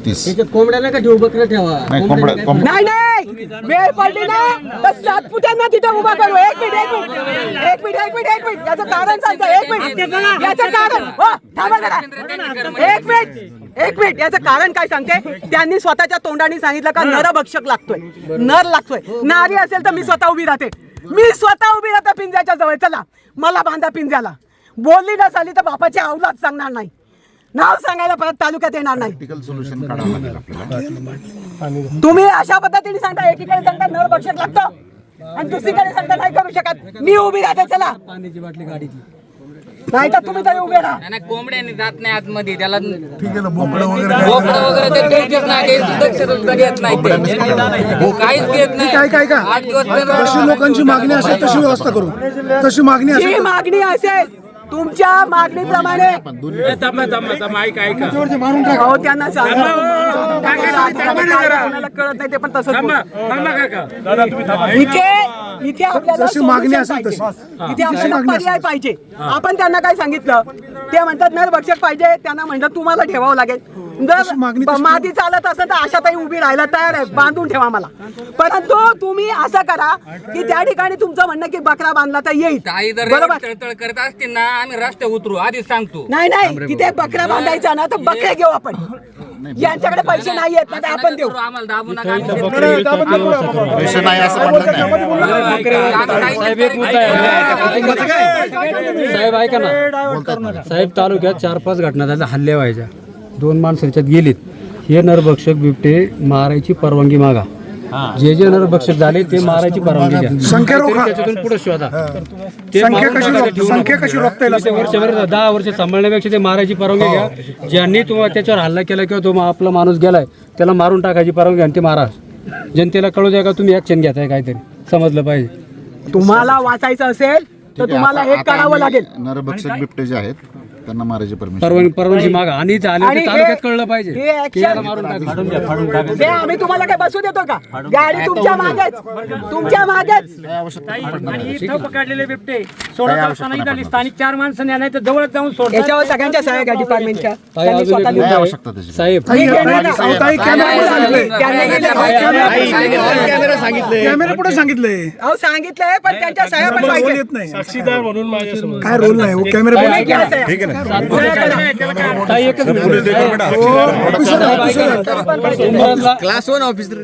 [SPEAKER 7] 30.
[SPEAKER 3] कोंबड्याला का ठेवू, बकरं ठेवा.
[SPEAKER 7] नाही कोंबड्या
[SPEAKER 5] नाही नाही, वेळ पडली ना तर सातपुत्यांना तिथे उभा करू. एक मिनिट, याचं कारण सांगतो. एक मिनिट, याचं कारण हो, थांबा जरा. एक मिनिट, याचं कारण काय सांगते. त्यांनी स्वतःच्या तोंडाने सांगितलं का नरभक्षक लागतोय, नर लागतोय. नारी असेल तर मी स्वतः उभी राहते, पिंजऱ्याच्या जवळ. चला मला बांधा पिंजऱ्याला. बोलली ना झाली तर बापाची अवलाद सांगणार नाही, नाव सांगायला परत तालुक्यात येणार नाही.
[SPEAKER 7] प्रॅक्टिकल सोल्युशन काढावं लागेल आपल्याला.
[SPEAKER 5] तुम्ही अशा पद्धतीने सांगता, एकीकडे सांगता नर भक्षक लागतो आणि दुसरीकडे सांगता नाही करू शकत. मी उभी राहते, चला.
[SPEAKER 8] पाण्याची बाटली गाडीची.
[SPEAKER 5] नाही तर तुम्ही तरी उभे राहा.
[SPEAKER 10] कोंबड्याने जात नाही आतमध्ये, त्याला बोकडं वगैरे ते देत नाही, ते सुरक्षा देत नाही, ते काहीच देत नाही.
[SPEAKER 6] काय
[SPEAKER 10] 8 दिवस
[SPEAKER 6] जशी लोकांची मागणी असेल तशी व्यवस्था करू. तशी मागणी
[SPEAKER 5] जी
[SPEAKER 6] असेल
[SPEAKER 5] मागणी असेल तुमच्या मागणीप्रमाणे हो त्यांना सांगा. कोणाला कळत नाही ते पण तसंच बोलतात. इथे आपल्याला
[SPEAKER 6] जशी मागणी असेल
[SPEAKER 5] solution
[SPEAKER 6] तशी.
[SPEAKER 5] पाहिजे. इथे आपल्याला पर्याय पाहिजे. आपण त्यांना काय सांगितलं, ते म्हणतात नरभक्षक पाहिजे. त्यांना म्हणलं तुम्हाला ठेवावं लागेल. जर
[SPEAKER 6] मागणी तशी-
[SPEAKER 5] माती चालत असेल तर आशाताई उभी राहायला तयार आहे, बांधून ठेवा मला. परंतु तुम्ही असं करा की त्या ठिकाणी तुमचं म्हणणं की बकरा बांधला तर येईल,
[SPEAKER 10] काही जर
[SPEAKER 5] बरोबर.
[SPEAKER 10] तळतळ करत असतील ना, आम्ही रस्ते उतरू आधीच सांगतो.
[SPEAKER 5] नाही तिथे बकरा बांधायचा ना तर बकरे घेऊ आपण. यांच्याकडे पैसे नाही आहेत ना आपण देऊ.
[SPEAKER 10] आम्हाला दाबू नका.
[SPEAKER 7] पैसे नाही असं म्हणत नाही.
[SPEAKER 8] साहेब एक मुद्दा आहे. साहेब ऐका ना, साहेब तालुक्यात 4-5 घटना झाल्या, हल्ले व्हायच्या, 2 माणसं त्याच्यात गेलीत. हे नरभक्षक बिबटे मारायची परवानगी मागा. जे नरभक्षक झाले ते मारायची परवानगी द्या.
[SPEAKER 6] संख्या रोखा.
[SPEAKER 8] त्याच्यातून पुढे शोधा.
[SPEAKER 6] संख्या कशी रोखता येईल?
[SPEAKER 8] वर्षभर 10 वर्ष सांभाळण्यापेक्षा ते मारायची परवानगी घ्या. ज्यांनी तुम्हाला त्याच्यावर हल्ला केला किंवा तो आपला माणूस गेलाय त्याला मारून टाकायची परवानगी आणि ते मारा. जनतेला कळू द्या का तुम्ही ऍक्शन घेताय, काहीतरी समजलं पाहिजे.
[SPEAKER 5] तुम्हाला वाचायचं असेल तर तुम्हाला हे करावं लागेल.
[SPEAKER 7] नरभक्षक बिबटे जे आहेत त्यांना मारायची परमिशन
[SPEAKER 8] परवानगी मागा आणि ते आले
[SPEAKER 5] आणि
[SPEAKER 8] ते तालुक्यात कळलं
[SPEAKER 5] हे
[SPEAKER 8] पाहिजे
[SPEAKER 5] action-
[SPEAKER 8] की याला मारून टाका.
[SPEAKER 5] ते आम्ही तुम्हाला काय बसू देतो का? गाडी तुमच्या मागेच, तुमच्या मागेच.
[SPEAKER 2] आणि इथं पकडलेले बिबटे सोडत असताना इथं स्थानिक 4 माणसं नाही तर जवळच जाऊन सोडतात.
[SPEAKER 5] याच्यावर सगळ्यांच्या सह्या घ्या डिपार्टमेंटच्या.
[SPEAKER 8] ताई,
[SPEAKER 5] त्यांनी
[SPEAKER 8] अजून एक
[SPEAKER 5] स्वतः
[SPEAKER 8] मुद्दा
[SPEAKER 7] काय
[SPEAKER 8] आहे.
[SPEAKER 7] आवश्यकता त्याची?
[SPEAKER 8] साहेब
[SPEAKER 6] ताई, ताई, कॅमेरा पुढे सांगितलंय. कॅमेरा पुढे सांगितलंय.
[SPEAKER 5] अहो सांगितलंय पण त्यांच्या सह्या पण
[SPEAKER 6] रोल
[SPEAKER 5] पाहिजे.
[SPEAKER 6] येत नाही. काय रोल नाही हो, कॅमेरा पुढे.
[SPEAKER 5] तुम्ही घ्या सह्या.
[SPEAKER 8] ताई, एकच minute.
[SPEAKER 9] Class 1 officer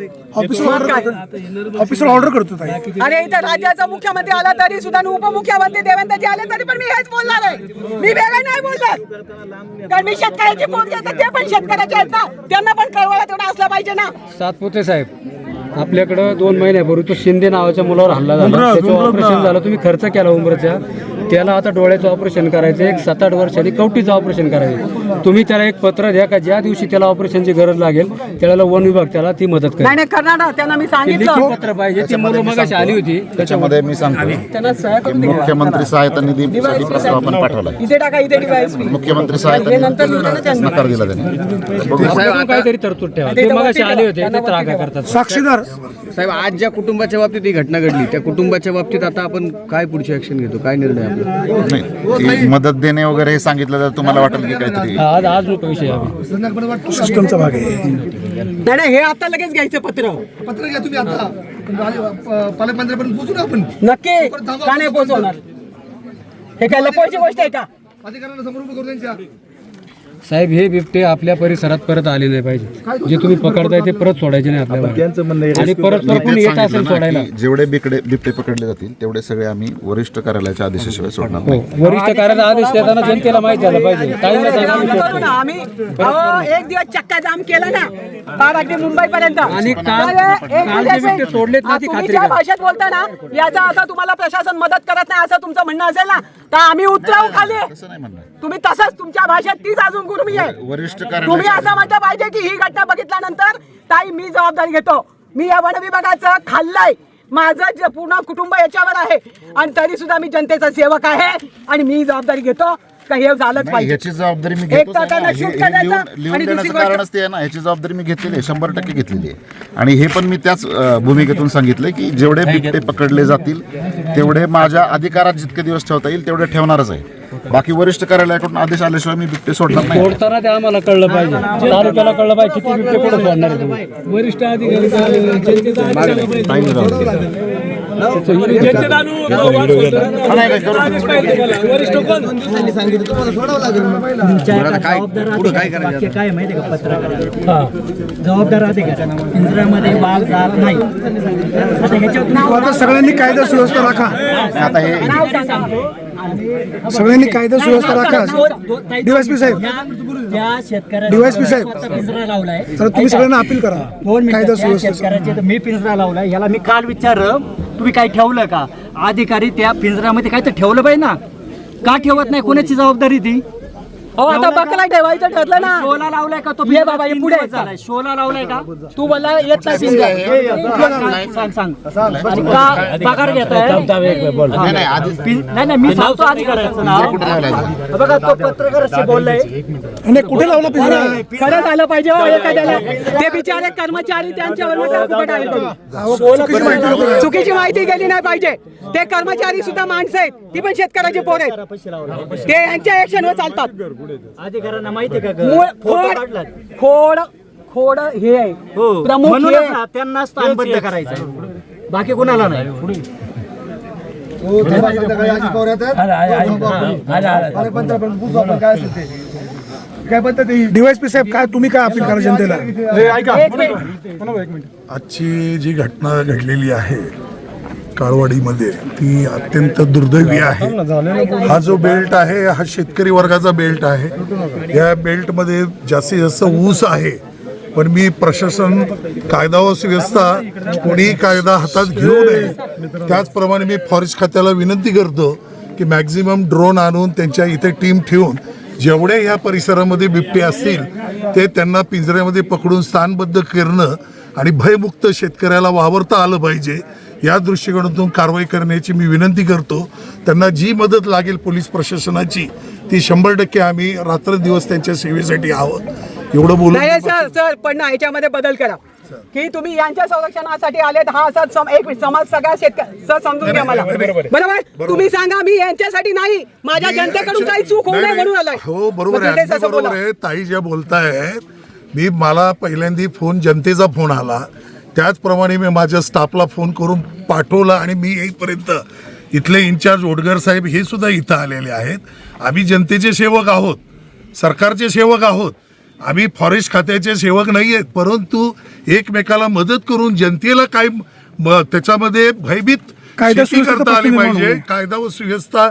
[SPEAKER 6] officer order करतो ताई.
[SPEAKER 5] अरे इथं राज्याचा मुख्यमंत्री आला तरी सुद्धा आणि उपमुख्यमंत्री देवेंद्रजी आले तरी पण मी हेच बोलणार आहे. मी वेगळं नाही बोलणार. कारण मी शेतकऱ्याची पोट घेतो, ते पण शेतकऱ्याचे आहेत ना, त्यांना पण कळवायला तेवढा असला पाहिजे ना.
[SPEAKER 8] सातपुते साहेब आपल्याकडं 2 महिन्यापूर्वी तो शिंदे नावाच्या मुलावर हल्ला झाला, त्याचं ऑपरेशन झालं, तुम्ही खर्च केला उमरच्या, त्याला आता डोळ्याचं ऑपरेशन करायचं, एक 7-8 वर्षांनी कवटीचं ऑपरेशन करायचं. तुम्ही त्याला एक पत्र द्या का ज्या दिवशी त्याला ऑपरेशनची गरज लागेल त्याला वन विभाग त्याला ती मदत करेल.
[SPEAKER 5] नाही करणार ना, त्यांना मी सांगितलं.
[SPEAKER 8] लिखित पत्र पाहिजे. ती मुलं मगाशी आली होती
[SPEAKER 7] त्याच्यामध्ये मी सांगतो
[SPEAKER 5] त्यांना सह्या
[SPEAKER 7] की
[SPEAKER 5] करून द्या.
[SPEAKER 7] मुख्यमंत्री सहायता निधीसाठी प्रस्ताव आपण पाठवला.
[SPEAKER 5] इथे टाका, इथे डिवाइस.
[SPEAKER 7] मुख्यमंत्री सहायता
[SPEAKER 5] हे नंतर लिहिलं ना
[SPEAKER 7] निधीला
[SPEAKER 5] त्यांनी.
[SPEAKER 7] नकार दिला त्यांनी. बघू.
[SPEAKER 8] त्याच्यातून काहीतरी तरतूद ठेवा. ते मगाशी आले होते ते त्रागा करतात.
[SPEAKER 6] साक्षीदार
[SPEAKER 9] साहेब आज ज्या कुटुंबाच्या बाबतीत ही घटना घडली त्या कुटुंबाच्या बाबतीत आता आपण काय पुढची ऍक्शन घेतो, काय निर्णय आपला?
[SPEAKER 7] नाही ती मदत देणे वगैरे हे सांगितलं तर तुम्हाला वाटेल की काहीतरी
[SPEAKER 8] आज नको विषय आम्ही
[SPEAKER 6] सिस्टमचा भाग आहे.
[SPEAKER 5] नाही हे आता लगेच घ्यायचं पत्र.
[SPEAKER 4] घ्या तुम्ही आता पालकमंत्र्यापर्यंत पोहोचू ना आपण.
[SPEAKER 5] नक्की का नाही पोहोचवणार? हे काय लपवायची गोष्ट आहे का?
[SPEAKER 4] अधिकाऱ्यांना समोर उभं करू त्यांच्या.
[SPEAKER 8] साहेब हे बिबटे आपल्या परिसरात परत आले नाही पाहिजे. जे तुम्ही पकडताय ते परत सोडायचे नाही आपल्याला. आणि परत
[SPEAKER 7] मी
[SPEAKER 8] कोणी
[SPEAKER 7] तेच
[SPEAKER 8] येत असेल
[SPEAKER 7] सांगितलं
[SPEAKER 8] सोडायला
[SPEAKER 7] ना की जेवढे बिबटे पकडले जातील तेवढे सगळे आम्ही वरिष्ठ कार्यालयाच्या आदेशाशिवाय सोडणार
[SPEAKER 8] हो,
[SPEAKER 7] नाही.
[SPEAKER 8] वरिष्ठ कार्याचा आदेश देताना जनतेला माहिती झालं पाहिजे. ताईंना सांगा आम्ही
[SPEAKER 5] करू
[SPEAKER 8] सोडतो.
[SPEAKER 5] ना आम्ही. अहो, एक दिवस चक्का जाम केला ना पार अगदी मुंबई पर्यंत.
[SPEAKER 8] आणि काल जे बिबटे सोडलेत ना ती
[SPEAKER 5] तुम्ही
[SPEAKER 8] खात्री
[SPEAKER 5] ज्या
[SPEAKER 8] करा.
[SPEAKER 5] भाषेत बोलता ना याचा अर्थ तुम्हाला प्रशासन मदत करत नाही असं तुमचं म्हणणं असेल ना तर आम्ही उतराव खाली.
[SPEAKER 7] तसं नाही म्हणणार.
[SPEAKER 5] तुम्ही तसंच तुमच्या भाषेत तीच अजून गुरमी आहे.
[SPEAKER 7] वरिष्ठ
[SPEAKER 5] तुम्ही
[SPEAKER 7] कार्यालय
[SPEAKER 5] असं म्हटलं पाहिजे की ही घटना बघितल्यानंतर ताई मी जबाबदारी घेतो. मी या वन विभागाचं खाल्लंय, माझं जे पूर्ण कुटुंब याच्यावर आहे आणि तरी सुद्धा मी जनतेचा सेवक आहे आणि मी जबाबदारी घेतो का हे झालंच पाहिजे.
[SPEAKER 7] ह्याची जबाबदारी मी
[SPEAKER 5] एक
[SPEAKER 7] घेतो
[SPEAKER 5] तर त्यांना shoot करायचं
[SPEAKER 7] लिहून
[SPEAKER 5] आणि दुसरी
[SPEAKER 7] देण्याचं
[SPEAKER 5] गोष्ट-
[SPEAKER 7] कारणच ते आहे ना. ह्याची जबाबदारी मी घेतलेली आहे, 100% घेतलेली आहे. आणि हे पण मी त्याच भूमिकेतून सांगितलंय की जेवढे बिबटे पकडले जातील तेवढे माझ्या अधिकारात जितके दिवस ठेवता येईल तेवढे ठेवणारच आहे. बाकी वरिष्ठ कार्यालयाकडून आदेश आल्याशिवाय मी बिबटे सोडणार नाही.
[SPEAKER 8] सोडताना ते आम्हाला कळलं पाहिजे, तालुक्याला कळलं पाहिजे किती बिबटे पुढे सोडणार आहे तुम्ही. वरिष्ठ अधिकारी
[SPEAKER 9] बरं, आता काय पुढं काय करायचं?
[SPEAKER 4] काय माहिती का पत्रकार जबाबदार अधिकारी पिंजऱ्यामध्ये वाघ जात नाही. आता ह्याच्यात
[SPEAKER 6] आता सगळ्यांनी कायदा सुव्यवस्था राखा.
[SPEAKER 7] आता हे
[SPEAKER 6] सगळ्यांनी कायदा सुव्यवस्था राखा. DYSP साहेब,
[SPEAKER 4] त्या शेतकऱ्याने
[SPEAKER 6] DYSP साहेब.
[SPEAKER 4] स्वतः पिंजरा लावलाय.
[SPEAKER 6] तर तुम्ही सगळ्यांना अपील करा
[SPEAKER 4] 2 मिनिटं
[SPEAKER 6] कायदा
[SPEAKER 4] त्या
[SPEAKER 6] सुव्यवस्थेचा.
[SPEAKER 4] शेतकऱ्याचे तर मी पिंजरा लावलाय. याला मी काल विचारलं तुम्ही काही ठेवलं का? अधिकारी त्या पिंजऱ्यामध्ये काय तर ठेवलं पाहिजे ना, का ठेवत नाही? कोणाची जबाबदारी ती?
[SPEAKER 5] हो आता बकला ठेवायचं ठरलं ना.
[SPEAKER 4] शोला लावलाय का तो?
[SPEAKER 5] ये बाबा, हे पुढे
[SPEAKER 4] पुढे झालाय. शोला लावलाय का?
[SPEAKER 5] तू मला येत नाही पिंजरा.
[SPEAKER 4] सांग आणि का पगार घेताय?
[SPEAKER 7] नाही, नाही, आधीच
[SPEAKER 4] नाही मी सांगतो अधिकाऱ्याचं नाव.
[SPEAKER 7] कुठे लावलाय?
[SPEAKER 4] बघा तो पत्रकाराशी बोललाय.
[SPEAKER 6] आणि कुठे लावला पिंजरा?
[SPEAKER 5] खरं झालं पाहिजे हो एखाद्याला. ते बिचारे कर्मचारी त्यांच्यावर कुठे टाकले. चुकीची माहिती गेली नाही पाहिजे. ते कर्मचारी सुद्धा माणसं आहेत, ती पण शेतकऱ्याची पोर आहेत. ते यांच्या ऍक्शनवर चालतात.
[SPEAKER 4] अधिकाऱ्यांना माहिती का
[SPEAKER 5] खोड हे आहे प्रमुख
[SPEAKER 4] म्हणूनच
[SPEAKER 5] हे.
[SPEAKER 4] ना त्यांना स्थानबद्ध करायचं, बाकी कोणाला नाही.
[SPEAKER 6] DYSP साहेब, काय तुम्ही काय अपील करा जनतेला?
[SPEAKER 5] एक मिनिट.
[SPEAKER 11] आजची जी घटना घडलेली आहे काळवाडीमध्ये ती अत्यंत दुर्दैवी आहे. हा जो बेल्ट आहे हा शेतकरी वर्गाचा बेल्ट आहे. या बेल्टमध्ये जास्तीत जास्त ऊस आहे. पण मी प्रशासन, कायदा व सुव्यवस्था कोणी कायदा हातात घेऊ नये. त्याचप्रमाणे मी फॉरेस्ट खात्याला विनंती करतो की मॅक्झिमम ड्रोन आणून त्यांच्या इथे टीम ठेवून जेवढे ह्या परिसरामध्ये बिबटे असतील ते त्यांना पिंजऱ्यामध्ये पकडून स्थानबद्ध करणं आणि भयमुक्त शेतकऱ्याला वावरता आलं पाहिजे या दृष्टिकोनातून कारवाई करण्याची मी विनंती करतो. त्यांना जी मदत लागेल पोलीस प्रशासनाची ती 100% आम्ही रात्रंदिवस त्यांच्या सेवेसाठी आहोत एवढं बोलून
[SPEAKER 5] नाही सर पण ना याच्यामध्ये बदल करा की तुम्ही यांच्या संरक्षणासाठी आलेत. हा असा एक मिनिट समाज सगळ्या शेतकरी सर समजून घ्या मला बरोबर. तुम्ही सांगा मी यांच्यासाठी नाही माझ्या जनतेकडून काही चूक होऊ नये म्हणून आलोय.
[SPEAKER 11] हो बरोबर आहे, अगदी बरोबर आहे. ताई ज्या बोलतायत मला पहिल्यांदा फोन जनतेचा फोन आला, त्याचप्रमाणे मी माझ्या स्टाफला फोन करून पाठवला आणि मी येईपर्यंत इथले इन्चार्ज ओडगर साहेब हे सुद्धा इथं आलेले आहेत. आम्ही जनतेचे सेवक आहोत, सरकारचे सेवक आहोत, आम्ही फॉरेस्ट खात्याचे सेवक नाही आहेत, परंतु एकमेकाला मदत करून जनतेला काय त्याच्यामध्ये भयभीत शेती करता आली पाहिजे, कायदा व सुव्यवस्था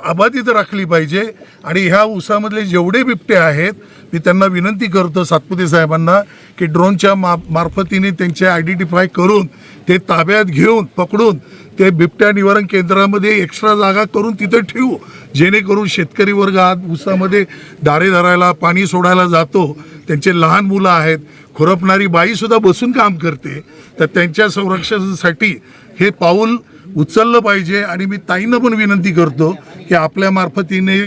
[SPEAKER 11] अबाधित राखली पाहिजे. आणि ह्या ऊसामधले जेवढे बिबटे आहेत मी त्यांना विनंती करतो सातपुते साहेबांना की ड्रोनच्या मार्फतीने त्यांचे आयडेंटिफाय करून ते ताब्यात घेऊन पकडून ते बिबट्या निवारण केंद्रामध्ये एक्स्ट्रा जागा करून तिथं ठेवू, जेणेकरून शेतकरी वर्ग आज ऊसामध्ये दारे धरायला पाणी सोडायला जातो, त्यांचे लहान मुलं आहेत, खुरपणारी बाईसुद्धा बसून काम करते, तर त्यांच्या संरक्षणासाठी हे पाऊल उचललं पाहिजे. आणि मी ताईंना पण विनंती करतो की आपल्या मार्फतीने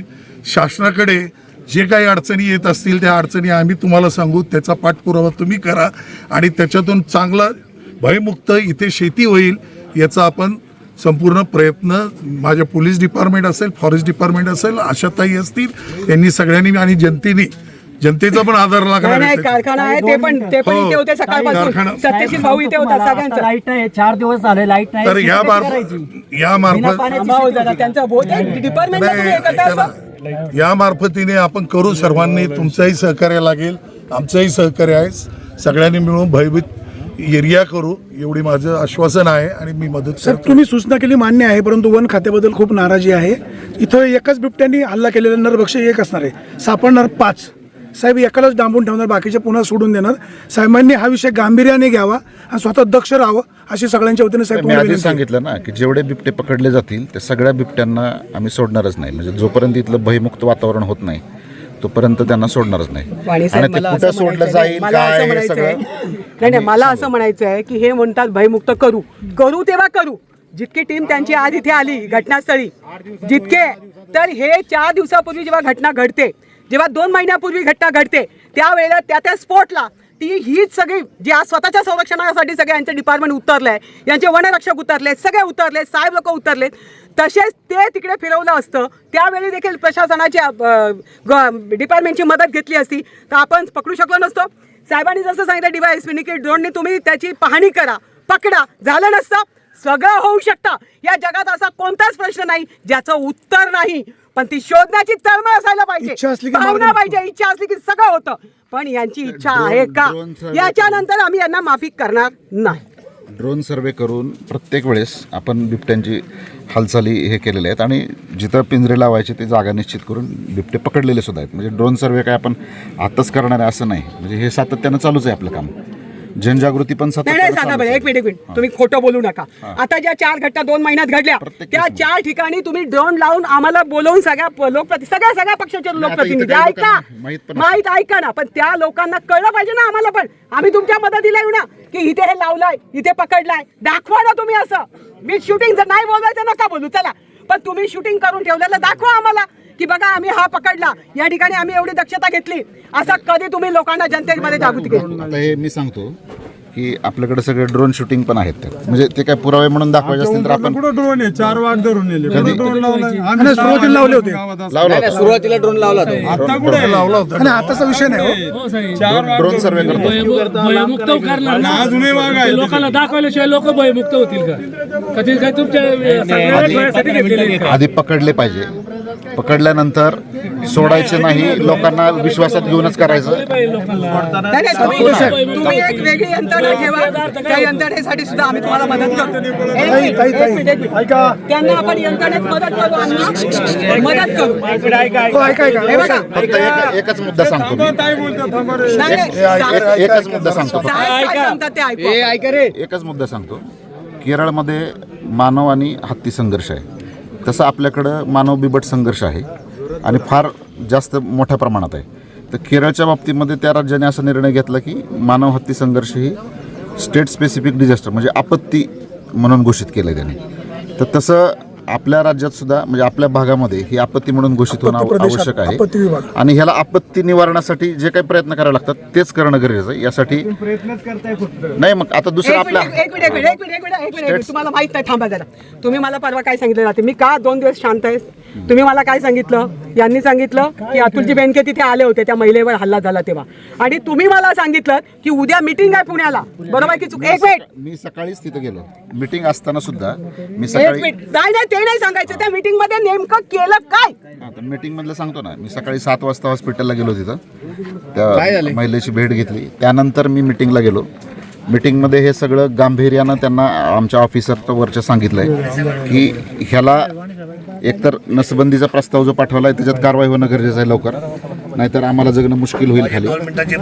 [SPEAKER 11] शासनाकडे जे काही अडचणी येत असतील त्या अडचणी आम्ही तुम्हाला सांगू, त्याचा पाठपुरावा तुम्ही करा आणि त्याच्यातून चांगला भयमुक्त इथे शेती होईल याचा आपण संपूर्ण प्रयत्न माझ्या पोलीस डिपार्टमेंट असेल, फॉरेस्ट डिपार्टमेंट असेल, आशाताई असतील, यांनी सगळ्यांनी आणि जनतेचा पण आधार लागणार आहे.
[SPEAKER 5] कारखाना आहे ते पण इथे होते सकाळपासून. सत्यशील भाऊ इथे होता सगळ्यांचा.
[SPEAKER 4] लाईट नाही 4 दिवस झाले लाईट नाही.
[SPEAKER 11] तर या मार्फतीने आपण करू. सर्वांनी तुमचंही सहकार्य लागेल, आमचंही सहकार्य आहे, सगळ्यांनी मिळून भयभीत एरिया करू एवढी माझं आश्वासन आहे आणि मी मदत
[SPEAKER 6] सर तुम्ही सूचना केली मान्य आहे, परंतु वन खात्याबद्दल खूप नाराजी आहे. इथं एकाच बिबट्याने हल्ला केलेला नरभक्षक एक असणार आहे, सापडणार 5. साहेब एकालाच डांबून ठेवणार, बाकीचे पुन्हा सोडून देणार. साहेबांनी हा विषय गांभीर्याने घ्यावा आणि स्वतः दक्ष राहावं अशी सगळ्यांच्या वतीने साहेब
[SPEAKER 7] मी आधी सांगितलं ना की जेवढे बिबटे पकडले जातील त्या सगळ्या बिबट्यांना आम्ही सोडणारच नाही. म्हणजे जोपर्यंत इथलं भयमुक्त वातावरण होत नाही तोपर्यंत त्यांना सोडणारच नाही. आणि ते कुठं सोडलं जाईल काय हे सगळं
[SPEAKER 5] नाही मला असं म्हणायचं आहे की हे म्हणतात भयमुक्त करू तेव्हा करू. जितकी टीम त्यांची आज इथे आली घटनास्थळी जितके, तर हे 4 दिवसापूर्वी जेव्हा घटना घडते, जेव्हा 2 महिन्यापूर्वी घटना घडते, त्यावेळेला त्या स्पॉटला हीच सगळी जी आज स्वतःच्या संरक्षणासाठी सगळे यांचे डिपार्टमेंट उतरलंय, यांचे वनरक्षक उतरले, सगळे उतरले, साहेब लोक उतरलेत, तसेच ते तिकडे फिरवलं असतं त्यावेळी देखील प्रशासनाची डिपार्टमेंटची मदत घेतली असती तर आपण पकडू शकलो नसतो. साहेबांनी जसं सांगितलं DYSPनी की ड्रोनने तुम्ही त्याची पाहणी करा, पकडा, झालं नसतं. सगळं होऊ शकतं. या जगात असा कोणताच प्रश्न नाही ज्याचं उत्तर नाही, पण ती शोधण्याची तळमळ असायला पाहिजे, भावना पाहिजे, इच्छा असली की सगळं होतं. पण यांची इच्छा आहे का? याच्यानंतर आम्ही यांना माफी करणार नाही.
[SPEAKER 7] ड्रोन सर्वे करून प्रत्येक वेळेस आपण बिबट्यांची हालचाली हे केलेले आहेत आणि जिथं पिंजरे लावायचे ते जागा निश्चित करून बिबटे पकडलेले सुद्धा आहेत. म्हणजे ड्रोन सर्वे काय आपण आताच करणार आहे असं नाही, म्हणजे हे सातत्यानं चालूच आहे आपलं काम. जनजागृती पण
[SPEAKER 5] नाही सांगा बरं, एक मिनिट तुम्ही खोटं बोलू नका. आता ज्या 4 घटना 2 महिन्यात घडल्या त्या 4 ठिकाणी तुम्ही ड्रोन लावून आम्हाला बोलवून सगळ्या पक्षाचे लोकप्रतिनिधी ऐका, माहित ऐका ना, पण त्या लोकांना कळलं पाहिजे ना आम्हाला पण. आम्ही तुमच्या मदतीला येऊ ना की इथे हे लावलंय, इथे पकडलाय, दाखवा ना तुम्ही. असं मी शूटिंग जर नाही बोलवायचं नका बोलू चला, पण तुम्ही शूटिंग करून ठेवलेलं दाखवा आम्हाला की बघा आम्ही हा पकडला, या ठिकाणी आम्ही एवढी दक्षता घेतली. असं कधी तुम्ही लोकांना जनतेमध्ये जागृती केली?
[SPEAKER 7] आता हे मी सांगतो की आपल्याकडे सगळे ड्रोन शूटिंग पण आहेत, म्हणजे ते काय पुरावे म्हणून दाखवायचे असतील तर आपण
[SPEAKER 11] ड्रोन आहे 4 वाट धरून
[SPEAKER 6] सुरुवातीला लावले होते,
[SPEAKER 9] सुरुवातीला ड्रोन लावला होता.
[SPEAKER 6] आणि आताचा विषय नाही.
[SPEAKER 7] ड्रोन सर्वे करतो.
[SPEAKER 2] भयमुक्त करणार लोकांना दाखवल्याशिवाय लोक भयमुक्त होतील का? कधी काय तुमच्या
[SPEAKER 7] आधी पकडले पाहिजे, पकडल्यानंतर सोडायचे नाही, लोकांना विश्वासात घेऊनच करायचं.
[SPEAKER 5] तुम्ही एक वेगळी यंत्रणा ठेवा, त्या यंत्रणेसाठी सुद्धा आम्ही तुम्हाला मदत करतो. त्यांना आपण यंत्रणेत मदत करू, मदत करू.
[SPEAKER 7] फक्त एकच मुद्दा सांगतो मी, एकच मुद्दा सांगतो एकच मुद्दा सांगतो. केरळमध्ये मानव आणि हत्ती संघर्ष आहे, तसं आपल्याकडं मानव बिबट संघर्ष आहे आणि फार जास्त मोठ्या प्रमाणात आहे. तर केरळच्या बाबतीमध्ये त्या राज्याने असा निर्णय घेतला की मानव हत्ती संघर्ष ही स्टेट स्पेसिफिक डिझास्टर म्हणजे आपत्ती म्हणून घोषित केलं आहे त्यांनी. तर तसं आपल्या राज्यात सुद्धा म्हणजे आपल्या भागामध्ये ही आपत्ती म्हणून घोषित होणं आवश्यक आहे.
[SPEAKER 6] आपत्ती विभाग
[SPEAKER 7] आणि ह्याला आपत्ती निवारणासाठी जे काही प्रयत्न करावे लागतात तेच करणं गरजेचं आहे. यासाठी नाही मग आता दुसरं आपल्या
[SPEAKER 5] एक मिनिट तुम्हाला माहित नाही, थांबा जरा. तुम्ही मला परवा काय सांगितलं राहते, मी का 2 दिवस शांत आहे? तुम्ही मला काय सांगितलं? यांनी सांगितलं की अतुलजी बेनके तिथे आले होते त्या महिलेवर हल्ला झाला तेव्हा, आणि तुम्ही मला सांगितलं की उद्या मीटिंग आहे पुण्याला, बरोबर की चूक? एक मिनिट,
[SPEAKER 7] मी सकाळीच तिथे गेलो मीटिंग असताना सुद्धा मी
[SPEAKER 5] एक
[SPEAKER 7] सकाळी
[SPEAKER 5] मिनिट. नाही ते नाही सांगायचं, त्या मीटिंग मध्ये नेमकं केलं काय?
[SPEAKER 7] मीटिंग मधलं सांगतो ना. मी सकाळी 7 वाजता हॉस्पिटलला गेलो, तिथं त्या महिलेची भेट घेतली. त्यानंतर मी मीटिंगला गेलो. मीटिंगमध्ये हे सगळं गांभीर्यानं त्यांना आमच्या ऑफिसरवरच्या सांगितलं आहे की ह्याला एकतर नसबंदीचा प्रस्ताव जो पाठवला आहे त्याच्यात कारवाई होणं गरजेचं आहे लवकर, नाहीतर आम्हाला जगणं मुश्किल होईल खाली,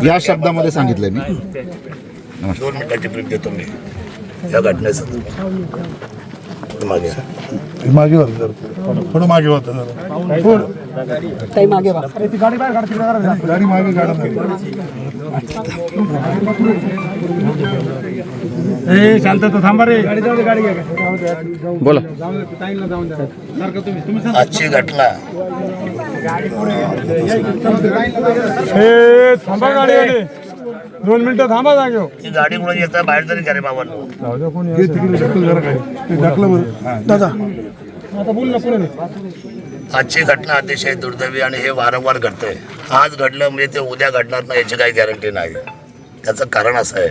[SPEAKER 7] या शब्दामध्ये सांगितलंय मी.
[SPEAKER 12] 2 मिनिटाची ब्रीफ देतो मी या घटनेचं. मागे
[SPEAKER 11] मागे थोडं मागे होतं
[SPEAKER 5] काही मागे वा.
[SPEAKER 11] गाडी मागे काढा.
[SPEAKER 2] शांत थांबा रे.
[SPEAKER 1] बोला.
[SPEAKER 12] आजची घटना
[SPEAKER 2] थांबा गाडी, 2 मिनिटं थांबा जागे.
[SPEAKER 12] ती गाडी कुठे येतात बाहेर तरी घरे बाबांनो.
[SPEAKER 6] दादा
[SPEAKER 12] आजची घटना अतिशय दुर्दैवी आणि हे वारंवार घडतंय. आज घडलं म्हणजे ते उद्या घडणार नाही याची काही गॅरंटी नाही. त्याचं कारण असं आहे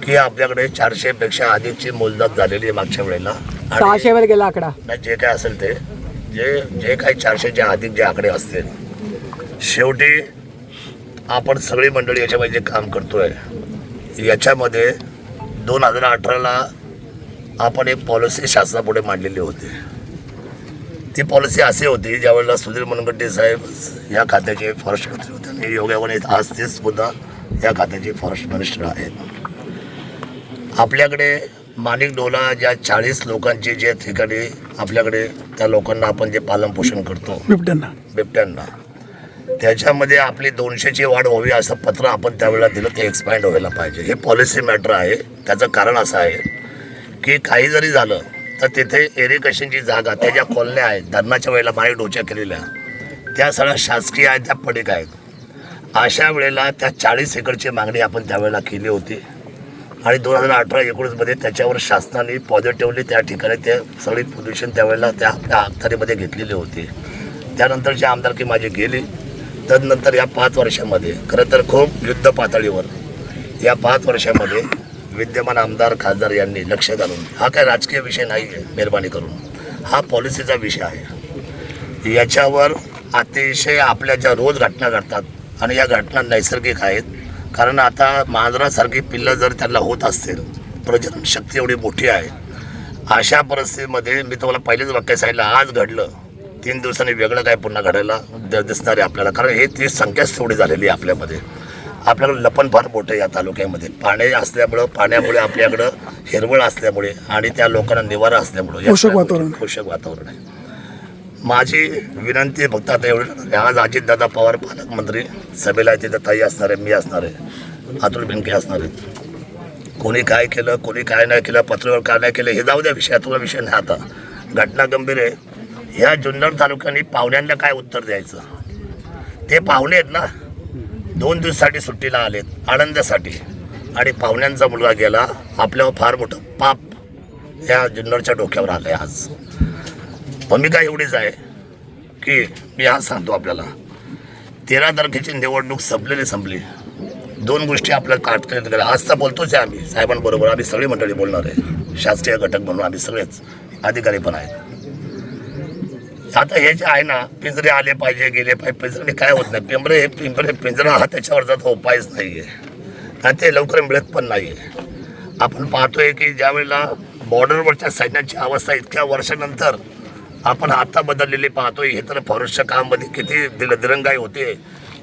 [SPEAKER 12] की आपल्याकडे 400 पेक्षा अधिकची मोजदाद झालेली आहे मागच्या वेळेला.
[SPEAKER 5] 600 वर गेला आकडा.
[SPEAKER 12] नाही, जे काय असेल ते जे काही 400च्या अधिक जे आकडे असतील, शेवटी आपण सगळी मंडळी याच्यामध्ये जे काम करतोय याच्यामध्ये 2018ला आपण एक पॉलिसी शासनापुढे मांडलेली होती. ती पॉलिसी अशी होती, ज्यावेळेला सुधीर मुनगंटी साहेब या खात्याचे फॉरेस्ट मंत्री होते आणि योगायोगाने आज ते सुद्धा या खात्याचे फॉरेस्ट मिनिस्टर आहेत. आपल्याकडे माणिक डोला ज्या 40 लोकांची जे ठिकाणी आपल्याकडे त्या लोकांना आपण जे पालनपोषण करतो बिबट्यांना, त्याच्यामध्ये आपली 200ची वाढ व्हावी असं पत्र आपण त्यावेळेला दिलं. ते एक्सपांड व्हायला पाहिजे. हे पॉलिसी मॅटर आहे. त्याचं कारण असं आहे की काही जरी झालं तर तिथे एरिकेशनची जागा, त्या ज्या कॉलन्या आहेत धरणाच्या वेळेला माणिक डोच्या केलेल्या, त्या सगळ्या शासकीय आहेत, त्या पडीक आहेत. अशा वेळेला त्या 40 एकरची मागणी आपण त्यावेळेला केली होती आणि 2018-19मध्ये त्याच्यावर शासनाने पॉझिटिव्हली त्या ठिकाणी ते सगळी पोझिशन त्यावेळेला त्या अखत्यारीमध्ये घेतलेली होती. त्यानंतरची आमदारकी माझी गेली. तदनंतर या 5 वर्षामध्ये खरं तर खूप युद्ध पातळीवर या 5 वर्षामध्ये विद्यमान आमदार खासदार यांनी लक्ष घालून, हा काय राजकीय विषय नाही आहे मेहरबानी करून, हा पॉलिसीचा विषय आहे. याच्यावर अतिशय आपल्या ज्या रोज घटना घडतात आणि या घटना नैसर्गिक आहेत. कारण आता मांजरासारखी पिल्लं जर त्यांना होत असतील, प्रजनन शक्ती एवढी मोठी आहे, अशा परिस्थितीमध्ये मी तुम्हाला पहिलेच वाक्य सांगितलं, आज घडलं 3 दिवसांनी वेगळं काय पुन्हा घडायला दिसणार आहे आपल्याला. कारण हे ती संख्याच तेवढी झालेली आहे आपल्यामध्ये. आपल्याकडं लपण फार मोठं या तालुक्यामध्ये पाणी असल्यामुळं, पाण्यामुळे आपल्याकडं हिरवळ असल्यामुळे आणि त्या लोकांना निवारा असल्यामुळं पोषक वातावरण आहे. माझी विनंती फक्त आता एवढी, आज अजितदादा पवार पालकमंत्री सभेला तिथं ताई असणार आहे, मी असणार आहे, अतुल बेनके असणार आहेत. कोणी काय केलं, कोणी काय नाही केलं, पत्रव्यवहार काय नाही केलं, हे जाऊ द्या विषय, तुला विषय नाही. आता घटना गंभीर आहे. ह्या जुन्नर तालुक्याने पाहुण्यांना काय उत्तर द्यायचं? ते पाहुणे आहेत ना, 2 दिवसासाठी सुट्टीला आलेत आनंदासाठी, आणि पाहुण्यांचा मुलगा गेला. आपल्यावर फार मोठं पाप या जुन्नरच्या डोक्यावर आलं आहे आज. भूमिका एवढीच आहे की मी आज सांगतो आपल्याला, 13 तारखेची निवडणूक संपली. 2 गोष्टी आपल्याला काटकरीत केल्या. आज तर बोलतोच आहे आम्ही साहेबांबरोबर, आम्ही सगळी मंडळी बोलणार आहे, शासकीय घटक म्हणून आम्ही सगळेच अधिकारी पण आहेत. आता हे जे आहे ना, पिंजरे आले पाहिजे गेले पाहिजे, पिंजऱ्याने काय होत नाही. पिंजरा हा त्याच्यावरचा तो उपायच नाही आहे आणि ते लवकर मिळत पण नाही आहे. आपण पाहतोय की ज्यावेळेला बॉर्डरवरच्या सैन्याची अवस्था इतक्या वर्षानंतर आपण आता बदललेली पाहतोय. हे तर फॉरेस्टच्या कामामध्ये किती दिरंगाई होते.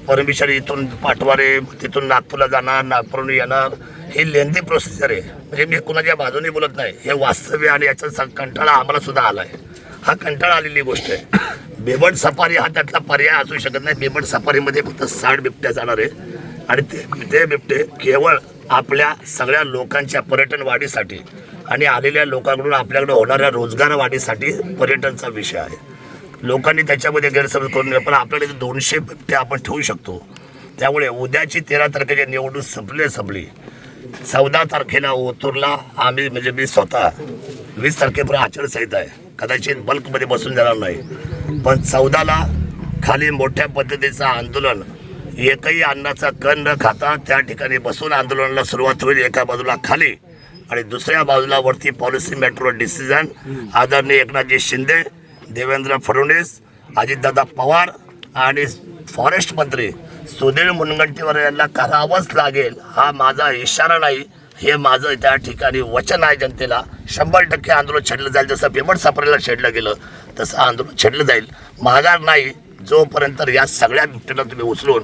[SPEAKER 12] परमिशन इथून पाठवारे, तिथून नागपूरला जाणार, नागपूरहून येणार, ही लेंथी प्रोसिजर आहे. म्हणजे मी कुणाच्या बाजूने बोलत नाही, हे वास्तव्य आणि याचा कंटाळा आम्हाला सुद्धा आला आहे. हा कंटाळा आलेली गोष्ट आहे. बेबड सफारी हा त्यातला पर्याय असू शकत नाही. बेबड सफारीमध्ये फक्त 60 बिबट्या जाणार आहे आणि ते बिबटे केवळ आपल्या सगळ्या लोकांच्या पर्यटन वाढीसाठी आणि आलेल्या लोकांकडून आपल्याकडे होणाऱ्या रोजगार वाढीसाठी पर्यटनचा विषय आहे. लोकांनी त्याच्यामध्ये गैरसमज करून पण आपल्याकडे 200 बिबटे आपण ठेवू शकतो. त्यामुळे उद्याची 13 तारखेची निवडणूक संपली 14 तारखेला ओतूरला आम्ही म्हणजे मी स्वतः 20 तारखेपर्यंत आचारसंहिता आहे, कदाचित बल्कमध्ये बसून जाणार नाही, पण 14ला खाली मोठ्या पद्धतीचं आंदोलन, एकही अन्नाचा कण न खाता त्या ठिकाणी बसून आंदोलनाला सुरुवात होईल. एका बाजूला खाली आणि दुसऱ्या बाजूला वरती पॉलिसी मॅटरवर डिसिजन आदरणीय एकनाथजी शिंदे, देवेंद्र फडणवीस, अजितदादा पवार आणि फॉरेस्ट मंत्री सुधीर मुनगंटीवार यांना करावंच लागेल. हा माझा इशारा नाही, हे माझं त्या ठिकाणी वचन आहे जनतेला. 100% आंदोलन छेडलं जाईल. जसं पेमट सापडायला छेडलं गेलं तसं आंदोलन छेडलं जाईल. माघार नाही जोपर्यंत या सगळ्या बिबट्यांना तुम्ही उचलून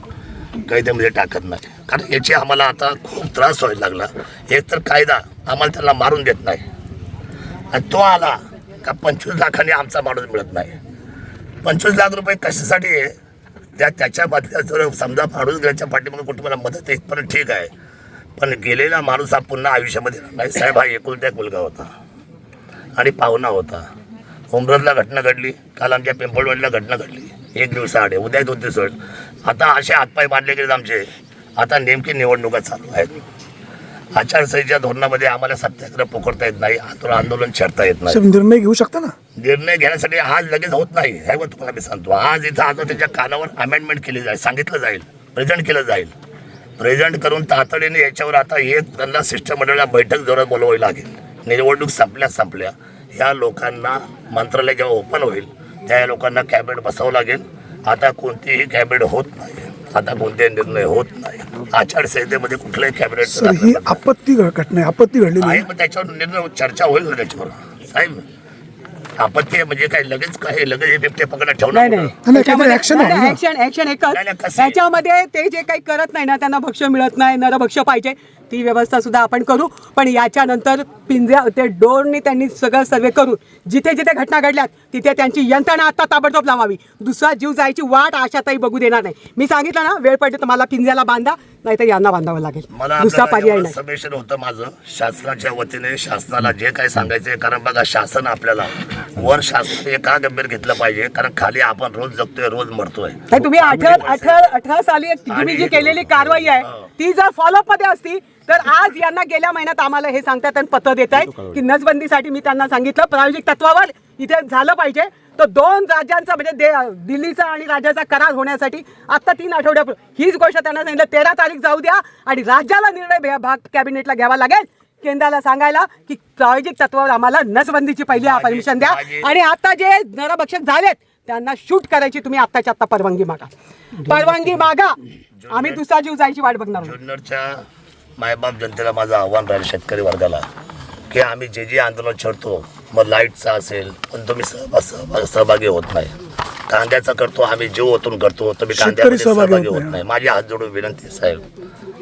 [SPEAKER 12] कैद्यामध्ये टाकत नाही. कारण याची आम्हाला आता खूप त्रास व्हायला लागला. एक तर कायदा आम्हाला त्याला मारून देत नाही, आणि तो आला का 25 लाखांनी आमचा माणूस मिळत नाही. 25 लाख रुपये कशासाठी आहे? त्याच्या बदल्यात जर समजा माणूस गेल्याच्या पाठीमागे कुटुंबाला मदत आहे पण ठीक आहे, पण गेलेला माणूस हा पुन्हा आयुष्यामध्ये नाही. साहेब हा एकुलता एक मुलगा होता आणि पाहुणा होता. उमरतला घटना घडली, काल आमच्या पिंपळवाडीला घटना घडली, 1 दिवसाआड, उद्या 2 दिवस होईल. आता असे हातपाय बांधले गेले आमचे. आता नेमकी निवडणुका चालू आहेत. आचारसंहितेच्या धोरणामध्ये आम्हाला सत्याग्रह पुकारता येत नाही, आंदोलन छेडता येत नाही.
[SPEAKER 6] निर्णय घेऊ शकता ना.
[SPEAKER 12] निर्णय घेण्यासाठी आज लगेच होत नाही, हे तुम्हाला मी सांगतो. आज इथं आता त्याच्या कानावर अमेंडमेंट केली जाईल, सांगितलं जाईल, प्रेझेंट केलं जाईल. प्रेझेंट करून तातडीने याच्यावर आता एक त्यांना शिष्टमंडळाला बैठक जोरात बोलवावी लागेल. निवडणूक संपल्या या लोकांना मंत्रालय जेव्हा ओपन होईल त्या लोकांना कॅबिनेट बसावं लागेल. आता कोणतीही कॅबिनेट होत नाही, आता कोणतेही निर्णय होत नाही. आचारसंहितेमध्ये कुठलंही कॅबिनेट
[SPEAKER 6] सर ही आपत्ती घटना आहे, आपत्ती घडलेली
[SPEAKER 12] आहे,
[SPEAKER 6] आहे.
[SPEAKER 12] मग त्याच्यावर निर्णय चर्चा होईल ना त्याच्यावर. साहेब आपत्ती म्हणजे काय लगेच हे बिबटे पकडा ठेवणार
[SPEAKER 6] नाही, काहीतरी ऍक्शन आहे ना.
[SPEAKER 5] ऍक्शन एकच, ह्याच्यामध्ये ते जे काही करत नाही ना, त्यांना भक्ष्य मिळत नाही, नरभक्ष्य पाहिजे, ती व्यवस्था सुद्धा आपण करू. पण याच्यानंतर पिंजऱ्या ते डोरनी त्यांनी सगळं सर्वे करून जिथे जिथे घटना घडल्यात तिथे त्यांची यंत्रणा आता ताबडतोब लावावी. दुसरा जीव जायची वाट आशाताई बघू देणार नाही. मी सांगितलं ना, वेळ पडते तर मला पिंजऱ्याला बांधा, नाही तर यांना बांधावं लागेल. दुसरा पर्याय नाही.
[SPEAKER 12] समेशन होतं माझं शासनाच्या वतीने, शासनाला जे काही सांगायचंय. कारण बघा, शासन आपल्याला वर शासन हे का गंभीर घेतलं पाहिजे, कारण खाली आपण रोज जगतोय, रोज मरतोय.
[SPEAKER 5] तुम्ही 18 साली तुम्ही जी केलेली कारवाई आहे ती जर फॉलोअप मध्ये असती तर आज यांना गेल्या महिन्यात आम्हाला हे सांगतात आणि पत्र देत आहेत की नसबंदीसाठी मी त्यांना सांगितलं प्रायोगिक तत्वावर इथे झालं पाहिजे. तर 2 राज्यांचा म्हणजे दिल्लीचा आणि राज्याचा करार होण्यासाठी आता 3 आठवड्यापूर्वी हीच गोष्ट त्यांना सांगितलं 13 तारीख जाऊ द्या आणि राज्याला निर्णय भाग कॅबिनेटला घ्यावा लागेल. केंद्राला सांगायला की प्रायोगिक तत्वावर आम्हाला नसबंदीची पहिली परमिशन द्या आणि आता जे नरभक्षक झालेत त्यांना शूट करायची तुम्ही आत्ताच्या आत्ता परवानगी मागा. आम्ही दुसरा जीव जायची वाट बघणार.
[SPEAKER 12] जुन्नरच्या मायबाप जनतेला माझं आव्हान राहील, शेतकरी वर्गाला, की आम्ही जे आंदोलन छेडतो, मग लाईटचा असेल पण तुम्ही सहभागी होत नाही. कांद्याचा करतो आम्ही, जीव ओतून करतो, तुम्ही कांद्यामध्ये सहभागी होत नाही. माझी हात जोडून विनंती साहेब,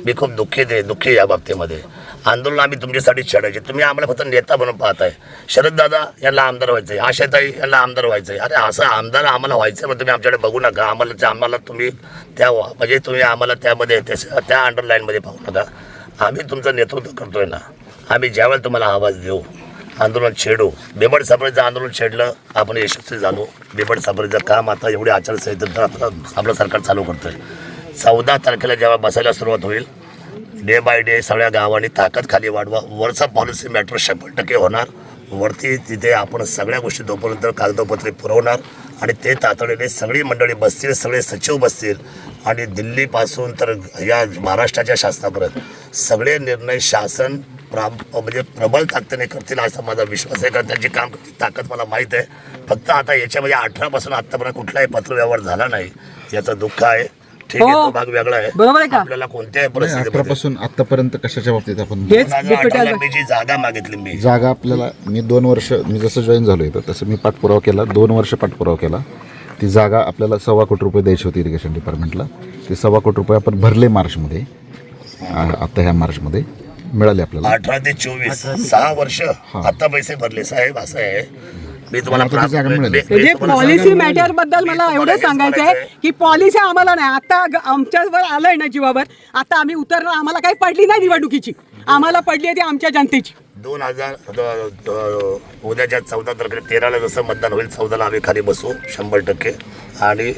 [SPEAKER 12] मी खूप दुःखी या बाबतीमध्ये. आंदोलन आम्ही तुमच्यासाठी छेडायचे, तुम्ही आम्हाला फक्त नेता म्हणून पाहताय. शरद दादा यांना आमदार व्हायचंय, आशाताई यांना आमदार व्हायचंय. अरे असं आमदार आम्हाला व्हायचंय पण तुम्ही आमच्याकडे बघू नका. आम्हाला तुम्ही तुम्ही आम्हाला त्यामध्ये त्या अंडरलाईनमध्ये पाहू नका. आम्ही तुमचं नेतृत्व करतोय ना. आम्ही ज्यावेळेला तुम्हाला आवाज देऊ, आंदोलन छेडू. बिबट सापळीचं आंदोलन छेडलं, आपण यशस्वी झालो. बिबट सापळीचं काम आता एवढी आचारसंहिता आपलं सरकार चालू करतोय. 14 तारखेला जेव्हा बसायला सुरुवात होईल, डे बाय डे सगळ्या गावांनी ताकद खाली वाढवा. वरचा पॉलिसी मॅटर 100% होणार. वरती तिथे आपण सगळ्या गोष्टी तोपर्यंत कागदोपत्री पुरवणार आणि ते तातडीने सगळी मंडळी बसतील, सगळे सचिव बसतील आणि दिल्लीपासून तर या महाराष्ट्राच्या शासनापर्यंत सगळे निर्णय शासन म्हणजे प्रबळ ताकदीने करतील असा माझा विश्वास आहे. कारण त्यांची काम ताकद मला माहीत आहे. फक्त आता याच्यामध्ये 18 पासून आतापर्यंत कुठलाही पत्रव्यवहार झाला नाही, याचं दुःख आहे. ठीक आहे, तो भाग वेगळा आहे.
[SPEAKER 5] बरोबर आहे का?
[SPEAKER 12] आपल्याला कोणत्याही परिस्थितीमध्ये
[SPEAKER 7] 18 पासून आतापर्यंत कशाच्या बाबतीत आपण
[SPEAKER 12] 2018 मी जी जागा मागितली, मी
[SPEAKER 7] जागा आपल्याला मी 2 वर्ष मी जसं जॉईन झालो होतं तसं मी पाठपुरावा केला. 2 वर्ष पाठपुरावा केला. ती जागा आपल्याला 1.25 कोटी रुपये द्यायची होती इरिगेशन डिपार्टमेंटला. ते 1.25 कोटी रुपये आपण भरले मार्चमध्ये. आता ह्या मार्चमध्ये मिळाले आपल्याला.
[SPEAKER 12] 18 ते 24 6 वर्ष आता पैसे भरले. साहेब असं आहे, मी तुम्हाला
[SPEAKER 5] पॉलिसी मॅटर बद्दल मला एवढं सांगायचं आहे की पॉलिसी आम्हाला नाही, आता आमच्यावर आलंय ना जीवावर, आता आम्ही उतरणार. आम्हाला काही पडली नाही निवडणुकीची, आम्हाला पडली आहे ती आमच्या जनतेची.
[SPEAKER 12] उद्याच्या 14 तारखेला 13ला जसं मतदान होईल 14ला आम्ही खाली बसू 100%. आणि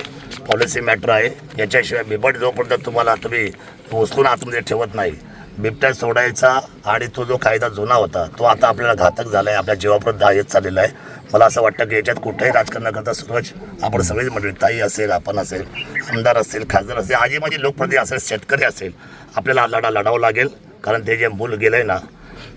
[SPEAKER 12] पॉलिसी मॅटर आहे, याच्याशिवाय बिबट जोपर्यंत तुम्ही उचलून आतमध्ये ठेवत नाही, बिबट्या सोडायचा आणि तो जो कायदा जुना होता तो आता आपल्याला घातक झाला आहे, आपल्या जीवापर्यंत येत चाललेला आहे. मला असं वाटतं की याच्यात कुठेही राजकारणाकरता सूरज आपण सगळीच मंडळी, ताई असेल, आपण असेल, आमदार असतील, खासदार असेल, आजी माझी लोकप्रतिनिधी असेल, शेतकरी असेल, आपल्याला लढा लढावं लागेल. कारण ते जे मूल गेलं आहे ना,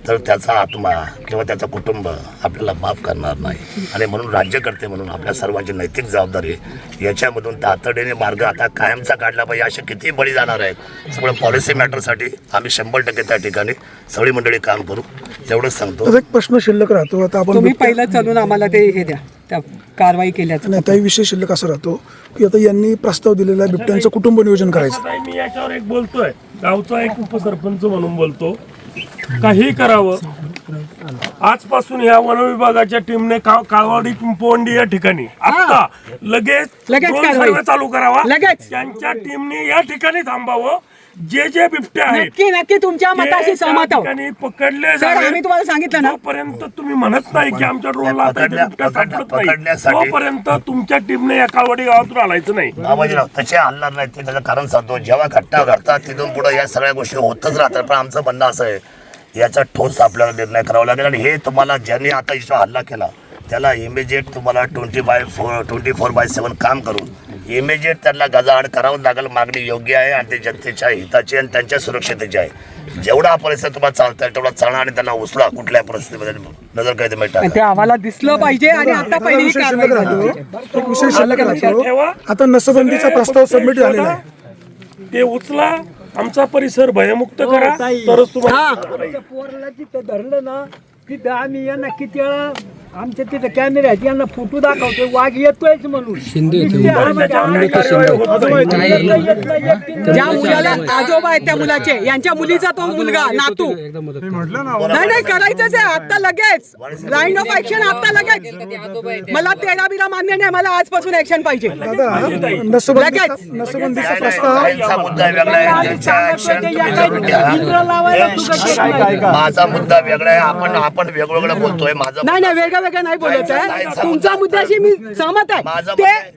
[SPEAKER 12] तर त्याचा आत्मा किंवा त्याचं कुटुंब आपल्याला माफ करणार नाही. आणि म्हणून राज्यकर्ते म्हणून आपल्या सर्वांची नैतिक जबाबदारी आहे. याच्यामधून तातडीने मार्ग आता कायमचा काढला पाहिजे. असे किती बळी जाणार आहेत, सगळं पॉलिसी मॅटरसाठी आम्ही 100% त्या ठिकाणी सगळी मंडळी काम करू, तेवढंच सांगतो.
[SPEAKER 6] एक प्रश्न शिल्लक राहतो. आता आपण
[SPEAKER 5] तुम्ही पहिलं चालून आम्हाला ते हे द्या, त्या कारवाई केल्याचं.
[SPEAKER 6] नाही, त्याही विषय शिल्लक असा राहतो की आता यांनी प्रस्ताव दिलेला आहे बिबट्यांचं कुटुंब नियोजन करायचं.
[SPEAKER 13] मी याच्यावर एक बोलतोय, गावचा एक उपसरपंच म्हणून बोलतो, काही करावं. आजपासून या वन विभागाच्या टीमने काळवाडी पिंपवंडी या ठिकाणी आता लगेच ड्रोन सर्वे चालू करावा. त्यांच्या टीमने या ठिकाणी थांबावं. जे बिबटे आहेत
[SPEAKER 5] नक्की तुमच्या मताशी सहमत आहोत.
[SPEAKER 13] पकडले
[SPEAKER 5] आम्ही तुम्हाला सांगितलं ना,
[SPEAKER 13] तोपर्यंत तुम्ही म्हणत नाही की आमच्या ड्रोनला आता इथे बिबट्या सापडत नाही, तोपर्यंत तुमच्या टीमने या काळवाडी गावातून आलायचं नाही.
[SPEAKER 12] बाबाजीराव तसे हलणार नाही. ते त्याचं कारण सांगतो, जेव्हा घटना घडतात तिथून पुढे या सगळ्या गोष्टी होतच राहतात. पण आमचं म्हणणं असं आहे, याचा ठोस आपल्याला निर्णय करावा लागेल. आणि हे तुम्हाला ज्यांनी आता याच्यावर हल्ला केला त्याला इमिजिएट तुम्हाला 24/7 काम करून इमिजिएट त्यांना गजाआड करावं लागेल. मागणी योग्य आहे आणि ते जनतेच्या हिताची आणि त्यांच्या सुरक्षितेची आहे. जेवढा परिस्थिती तुम्हाला चालता येईल तेवढा चालणार आणि त्यांना उचला कुठल्या परिस्थितीमध्ये नजर कैद मिळतात.
[SPEAKER 5] ते आम्हाला दिसलं पाहिजे. आणि आता पहिली
[SPEAKER 6] विषय शिल्लक राहतो. आता नसबंदीचा प्रस्ताव सबमिट झालेला आहे,
[SPEAKER 13] ते उचला, आमचा परिसर भयमुक्त करा, तरच तुम्हाला
[SPEAKER 4] पोराला तिथं धरलं ना, तिथं आम्ही यांना किती वेळा आमच्या तिथं कॅमेरे आहेत, यांना फोटो दाखवतो, वाघ येतोयच म्हणून.
[SPEAKER 5] ज्या मुलाला आजोबा आहेत त्या मुलाचे, यांच्या मुलीचा तो मुलगा नातू, नाही करायचंच आहे आता लगेच. लाईन ऑफ ऍक्शन आता लगेच. मला तेरा बिरा मान्य नाही, मला आजपासून ऍक्शन पाहिजे लगेच.
[SPEAKER 6] नसबंदीचा प्रस्ताव
[SPEAKER 12] मुद्दा वेगळा आहे, त्यांच्या ऍक्शन तुम्ही जरूर घ्या. माझा मुद्दा वेगळा आहे, आपण वेगवेगळं बोलतोय. माझा
[SPEAKER 5] नाही वेगळं नाही बोलत आहे. तुमच्या मुद्द्याशी मी सहमत आहे,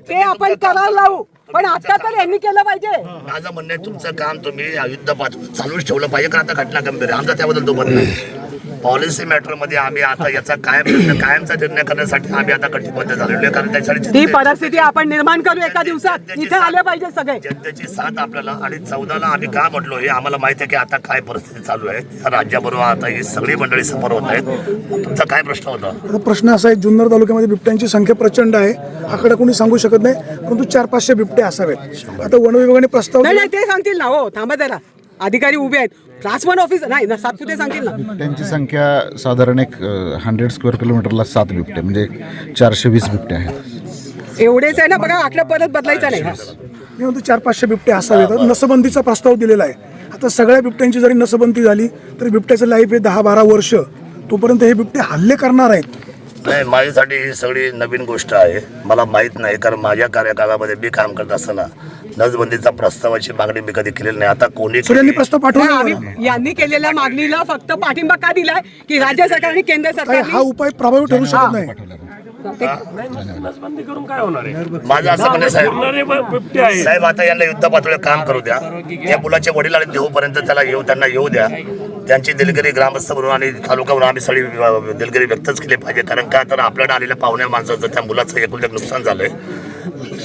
[SPEAKER 5] ते आपण करायला लावू. पण आता तर यांनी केलं पाहिजे.
[SPEAKER 12] माझं म्हणणं आहे, तुमचं काम तुम्ही युद्ध पातळीवर चालूच ठेवलं पाहिजे. कारण आता घटना गंभीर आहे, आमचा त्याबद्दल तो म्हणणं आहे. पॉलिसी मॅटर मध्ये आम्ही आता याचा कायमचा निर्णय करण्यासाठी आम्ही आता कटिबद्ध झालेलो आहे. कारण त्यासाठी
[SPEAKER 5] ती परिस्थिती आपण निर्माण करू एका दिवसात. इथे आले पाहिजे सगळे.
[SPEAKER 12] जनतेची साथ आपल्याला. आणि 14ला आम्ही का म्हटलो हे आम्हाला माहिती आहे की आता काय परिस्थिती चालू आहे. या राज्याबरोबर आता ही सगळी मंडळी समोर होत आहेत. तुमचा काय प्रश्न होता?
[SPEAKER 6] प्रश्न असा आहे, जुन्नर तालुक्यामध्ये बिबट्यांची संख्या प्रचंड आहे, आकडा कोणी सांगू शकत नाही, परंतु 400-500 बिबटे असावेत. आता वन विभागाने प्रस्ताव
[SPEAKER 5] नाही ते सांगतील ना. हो थांबा जरा, अधिकारी उभे आहेत. क्लास 1 ऑफिस नाही ना, सातपुते सांगतील ना.
[SPEAKER 7] बिबट्यांची संख्या साधारण एक 100 स्क्वेअर किलोमीटरला 7 बिबटे, म्हणजे 420 बिबटे आहेत.
[SPEAKER 5] एवढेच आहे ना, बघा आकडा परत बदलायचा नाही.
[SPEAKER 6] 400-500 बिबटे असावेत. नसबंदीचा प्रस्ताव दिलेला आहे. आता सगळ्या बिबट्यांची जरी नसबंदी झाली तरी बिबट्याचं लाईफ आहे 10-12 वर्ष. तोपर्यंत हे बिबटे हल्ले करणार आहेत.
[SPEAKER 12] नाही, माझ्यासाठी ही सगळी नवीन गोष्ट आहे. मला माहीत नाही, कारण माझ्या कार्यकाळामध्ये मी काम करत असताना नसबंदीचा प्रस्तावाची मागणी मी कधी केलेली नाही. आता कोणी
[SPEAKER 6] प्रस्ताव पाठवला,
[SPEAKER 5] यांनी केलेल्या मागणीला फक्त पाठिंबा का दिलाय की राज्य सरकार आणि केंद्र सरकार
[SPEAKER 6] हा उपाय प्रभावी ठरू शकत नाही.
[SPEAKER 13] नसबंदी करून काय होणार आहे?
[SPEAKER 12] माझं असं म्हणणं साहेब, आता यांना युद्ध पातळीवर काम करू द्या. या मुलाचे वडील आणि देऊपर्यंत त्यांना येऊ द्या. त्यांची दिलगिरी ग्रामस्थ म्हणून आणि तालुका म्हणून आम्ही सगळी दिलगिरी व्यक्तच केली पाहिजे. कारण का तर आपल्याला आलेल्या पाहुण्या माणसाचं त्या मुलाचं एकूण एक नुकसान झालंय.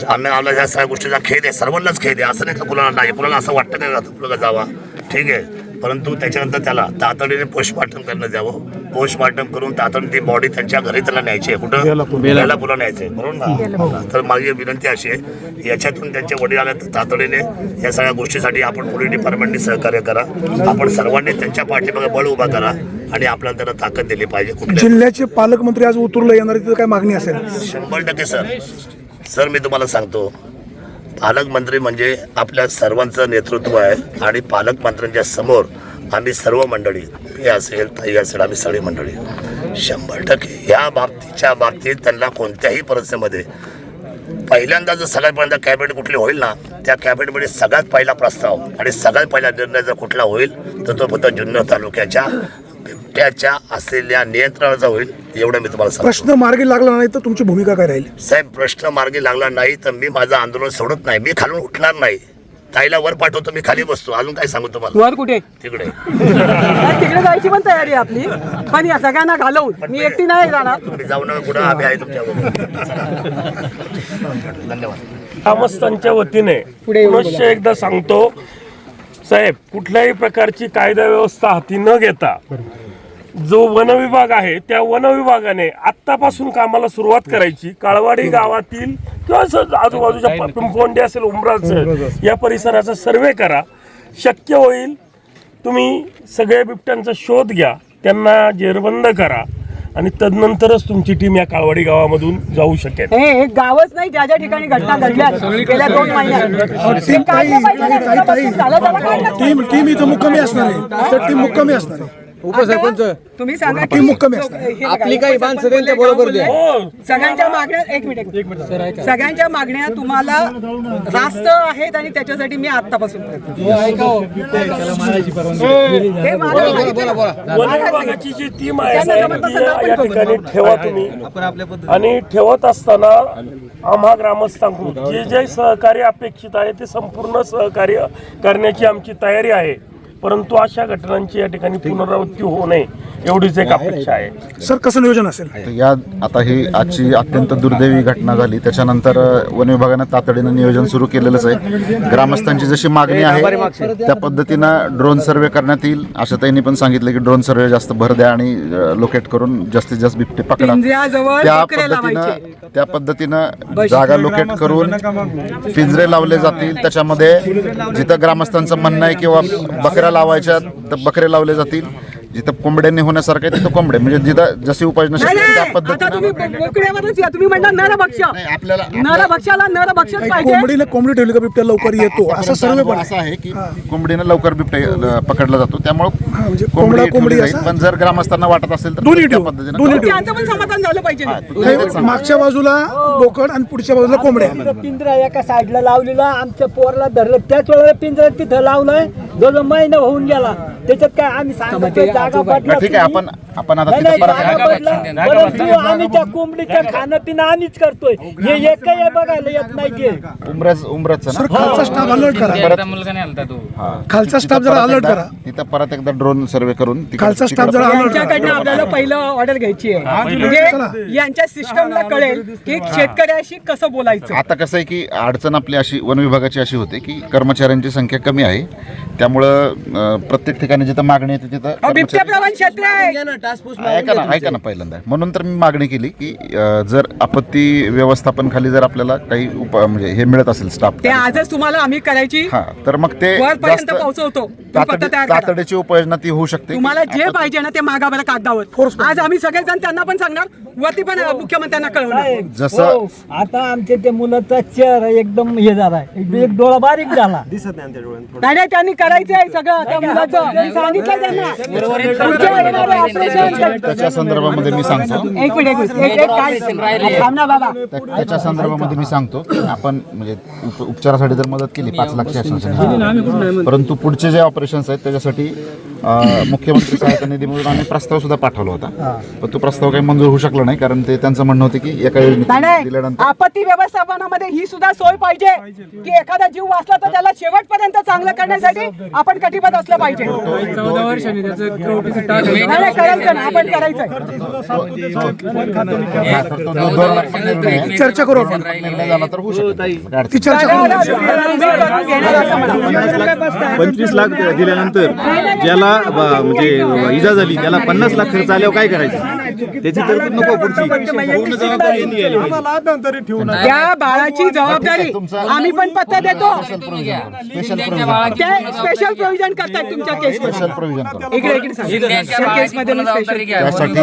[SPEAKER 12] आम्हाला या सगळ्या गोष्टीचा खेद आहे, सर्वांनाच खेद आहे. असं नाही का कुणाला नाही, कुणाला असं वाटतं नाही मुलगा जावा, ठीक आहे, परंतु त्याच्यानंतर त्याला तातडीने पोस्टमॉर्टम करणं द्यावं. पोस्टमॉर्टम करून तातडीने ती बॉडी त्यांच्या घरी त्याला न्यायची आहे. कुठं? बेलापूरला न्यायचं आहे, बरोबर ना? तर माझी विनंती अशी आहे, याच्यातून त्यांचे वडील आले तर तातडीने या सगळ्या गोष्टीसाठी आपण पोलीस डिपार्टमेंटने सहकार्य करा. आपण सर्वांनी त्यांच्या पाठीमागे बळ उभा करा आणि आपल्याला त्यांना ताकद दिली पाहिजे.
[SPEAKER 6] जिल्ह्याचे पालकमंत्री आज उतरला येणार, तिथं काय मागणी असेल?
[SPEAKER 12] 100% सर मी तुम्हाला सांगतो, पालकमंत्री म्हणजे आपल्या सर्वांचं नेतृत्व आहे. आणि पालकमंत्र्यांच्या समोर आम्ही सर्व मंडळी, हे असेल, ताई असेल, आम्ही सगळी मंडळी 100% या बाबतीत त्यांना कोणत्याही परिस्थितीमध्ये पहिल्यांदा जर सगळ्यात पहिल्यांदा कॅबिनेट कुठली होईल ना, त्या कॅबिनेटमध्ये सगळ्यात पहिला प्रस्ताव आणि सगळ्यात पहिला निर्णय जर कुठला होईल तर तो फक्त जुन्नर तालुक्याच्या बिबट्याच्या असलेल्या नियंत्रणाचा होईल एवढं मी तुम्हाला सांगतो.
[SPEAKER 6] प्रश्न मार्गी लागला नाही तर तुमची भूमिका काय राहील?
[SPEAKER 12] साहेब, प्रश्न मार्गी लागला नाही तर मी माझं आंदोलन सोडत नाही. मी खालून उठणार नाही. ताईला वर पाठवतो, मी खाली बसतो. अजून काय सांगू तुम्हाला?
[SPEAKER 5] वर कुठे?
[SPEAKER 12] तिकडे
[SPEAKER 5] तिकडे जायची पण तयारी आहे आपली, पण या सगळ्यांना घालवून मी एकटी नाही जाणार.
[SPEAKER 12] तुम्ही जाऊ नका कुठं, आम्ही आहे तुमच्याबरोबर. धन्यवाद.
[SPEAKER 13] ग्रामस्थांच्या वतीने पुनश्च एकदा सांगतो साहेब, कुठल्याही प्रकारची कायदा व्यवस्था हाती न घेता जो वन विभाग आहे त्या वन विभागाने आत्तापासून कामाला सुरुवात करायची. काळवाडी गावातील किंवा आजूबाजूच्या पिंपोंडी असेल, उमरा असेल, या परिसराचा सर्वे करा. शक्य होईल तुम्ही सगळ्या बिबट्यांचा शोध घ्या, त्यांना जेरबंद करा आणि तदनंतरच तुमची टीम या काळवाडी गावामधून जाऊ शकेल.
[SPEAKER 5] हे गावच नाही, ज्या ज्या ठिकाणी घटना घडल्या गेल्या 2 महिन्यात
[SPEAKER 6] टीम इथं मुक्कामी असणार आहे. तर टीम मुक्कामी असणार आहे.
[SPEAKER 5] उपसरपंच तुम्ही सांगा
[SPEAKER 6] टीम मुक्कामी असणार आहे.
[SPEAKER 3] आपली काही माणसं त्यांच्या बरोबर द्या.
[SPEAKER 5] सगळ्यांच्या मागण्या एक मिनिट सगळ्यांच्या मागण्या तुम्हाला रास्त आहेत आणि त्याच्यासाठी मी आतापासून
[SPEAKER 13] वन विभागाची जी टीम आहे साहेब, ती या ठिकाणी ठेवा तुम्ही. आणि ठेवत असताना आम्हा ग्रामस्थांकडून जे जे सहकार्य अपेक्षित आहे ते संपूर्ण सहकार्य करण्याची आमची तयारी आहे. परंतु अशा घटनांची या ठिकाणी पुनरावृत्ती होऊ नये एवढीच एक अपेक्षा आहे.
[SPEAKER 6] सर, कसं नियोजन असेल?
[SPEAKER 7] या आता ही आजची अत्यंत दुर्दैवी घटना झाली, त्याच्यानंतर वन विभागानं तातडीनं नियोजन सुरू केलेलंच आहे. ग्रामस्थांची जशी मागणी आहे त्या पद्धतीनं ड्रोन सर्वे करण्यात येईल. आशाताईंनी पण सांगितलं की ड्रोन सर्वे जास्त भर द्या आणि लोकेट करून जास्तीत जास्त बिबटे पकडा. त्या पद्धतीनं जागा लोकेट करून पिंजरे लावले जातील. त्याच्यामध्ये जिथं ग्रामस्थांचं म्हणणं आहे किंवा बकऱ्या लावायच्या तर बकरे लावले जातील. जिथं कोंबड्यांनी होण्यासारखं आहे तिथं कोंबडे, म्हणजे जिथं जशी उपाययोजना त्या पद्धतीने.
[SPEAKER 5] तुम्ही म्हणता नरभक्ष, नरभक्षाला नरभक्षच पाहिजे.
[SPEAKER 6] कोंबडी ठेवली का बिबट्या लवकर येतो असा सर्वे पण
[SPEAKER 7] असं आहे की कोंबडीनं लवकर बिबट्या पकडला जातो. त्यामुळे
[SPEAKER 6] कोंबडा कोंबडी
[SPEAKER 7] पण जर ग्रामस्थांना वाटत असेल तर त्या पद्धतीने
[SPEAKER 5] त्यांचं पण समाधान झालं पाहिजे.
[SPEAKER 6] मागच्या बाजूला बोकड आणि पुढच्या बाजूला कोंबड्या.
[SPEAKER 4] पिंजरा एका साईडला लावलेला, आमच्या पोरला धरलं, त्याच वेळेला पिंजरा तिथं लावलंय. 2 महिना होऊन गेला, त्याच्यात काय आम्ही सांगतो जागा बदला.
[SPEAKER 7] ठीक आहे, आपण आता तिथं परत
[SPEAKER 4] परंतु आम्ही त्या कोंबडीचं खाणं पिणं आम्हीच करतोय. हे एकही बघायला येत नाही.
[SPEAKER 7] उमरच
[SPEAKER 6] सर, खालचा स्टाफ अलर्ट करा. खालचा स्टाफ जरा अलर्ट करा.
[SPEAKER 7] तिथं परत एकदा ड्रोन सर्वे करून
[SPEAKER 6] खालचा स्टाफ जरा अलर्ट करा.
[SPEAKER 5] यांच्याकडनं आपल्याला पहिलं ऑर्डर घ्यायची आहे, म्हणजे यांच्या सिस्टमला कळेल की शेतकऱ्याशी कसं बोलायचं.
[SPEAKER 7] आता कसं आहे की अडचण आपली अशी वन विभागाची अशी होते की कर्मचाऱ्यांची संख्या कमी आहे. त्यामुळं प्रत्येक ठिकाणी जिथं मागणी येते तिथं
[SPEAKER 5] बिबट्या प्रवण क्षेत्र आहे.
[SPEAKER 7] ऐका ना पहिल्यांदा. म्हणून तर मी मागणी केली की जर आपत्ती व्यवस्थापन खाली जर आपल्याला काही म्हणजे हे मिळत असेल स्टाफ,
[SPEAKER 5] ते आजच तुम्हाला आम्ही करायची
[SPEAKER 7] तर मग ते
[SPEAKER 5] वरपर्यंत पोहोचवतो.
[SPEAKER 7] तातडीची उपाययोजना ती होऊ शकते.
[SPEAKER 5] तुम्हाला जे पाहिजे ना ते मागा बरं कागदावर. आज आम्ही सगळेजण त्यांना पण सांगणार, वरती पण मुख्यमंत्र्यांना कळवणार.
[SPEAKER 7] जसं
[SPEAKER 4] आता आमचे ते मुलाचा चेहरा एकदम हे झाला, एक डोळा बारीक झाला.
[SPEAKER 5] नाही, त्यांनी करायचंय सगळं त्या मुलाचं. सांगितलं त्यांना.
[SPEAKER 7] त्याच्या संदर्भामध्ये मी सांगतो. त्याच्या संदर्भामध्ये मी सांगतो की आपण म्हणजे उपचारासाठी जर मदत केली 5 लाख शासनाने, परंतु पुढचे जे ऑपरेशन्स आहेत त्याच्यासाठी मुख्यमंत्री सहायता निधीमधून आम्ही प्रस्ताव सुद्धा पाठवला होता. पण तो प्रस्ताव काही मंजूर होऊ शकला नाही, कारण ते त्यांचं म्हणणं होतं की एका दिल्यानंतर
[SPEAKER 5] आपत्ती व्यवस्थापनामध्ये ही सुद्धा सोय पाहिजे की एखादा जीव वाचला तर त्याला शेवटपर्यंत चांगलं करण्यासाठी आपण कटिबद्ध असलं पाहिजे.
[SPEAKER 10] 14 वर्षांनी
[SPEAKER 5] करायचं ना, आपण करायचं.
[SPEAKER 6] चर्चा करू आपण.
[SPEAKER 7] निर्णय झाला तर होऊ शकतो.
[SPEAKER 6] ती चर्चा करू.
[SPEAKER 14] 25 लाख दिल्यानंतर ज्याला म्हणजे इजा झाली त्याला 50 लाख खर्च आल्यावर काय करायचं? त्याची तरतूद नको. पुढची पूर्ण जबाबदारी यांनी घ्यायला पाहिजे.
[SPEAKER 5] त्या बाळाची जबाबदारी आम्ही पण पत्ता देतो. स्पेशल प्रोव्हिजन करतात तुमच्या केसमध्ये.
[SPEAKER 7] त्यासाठी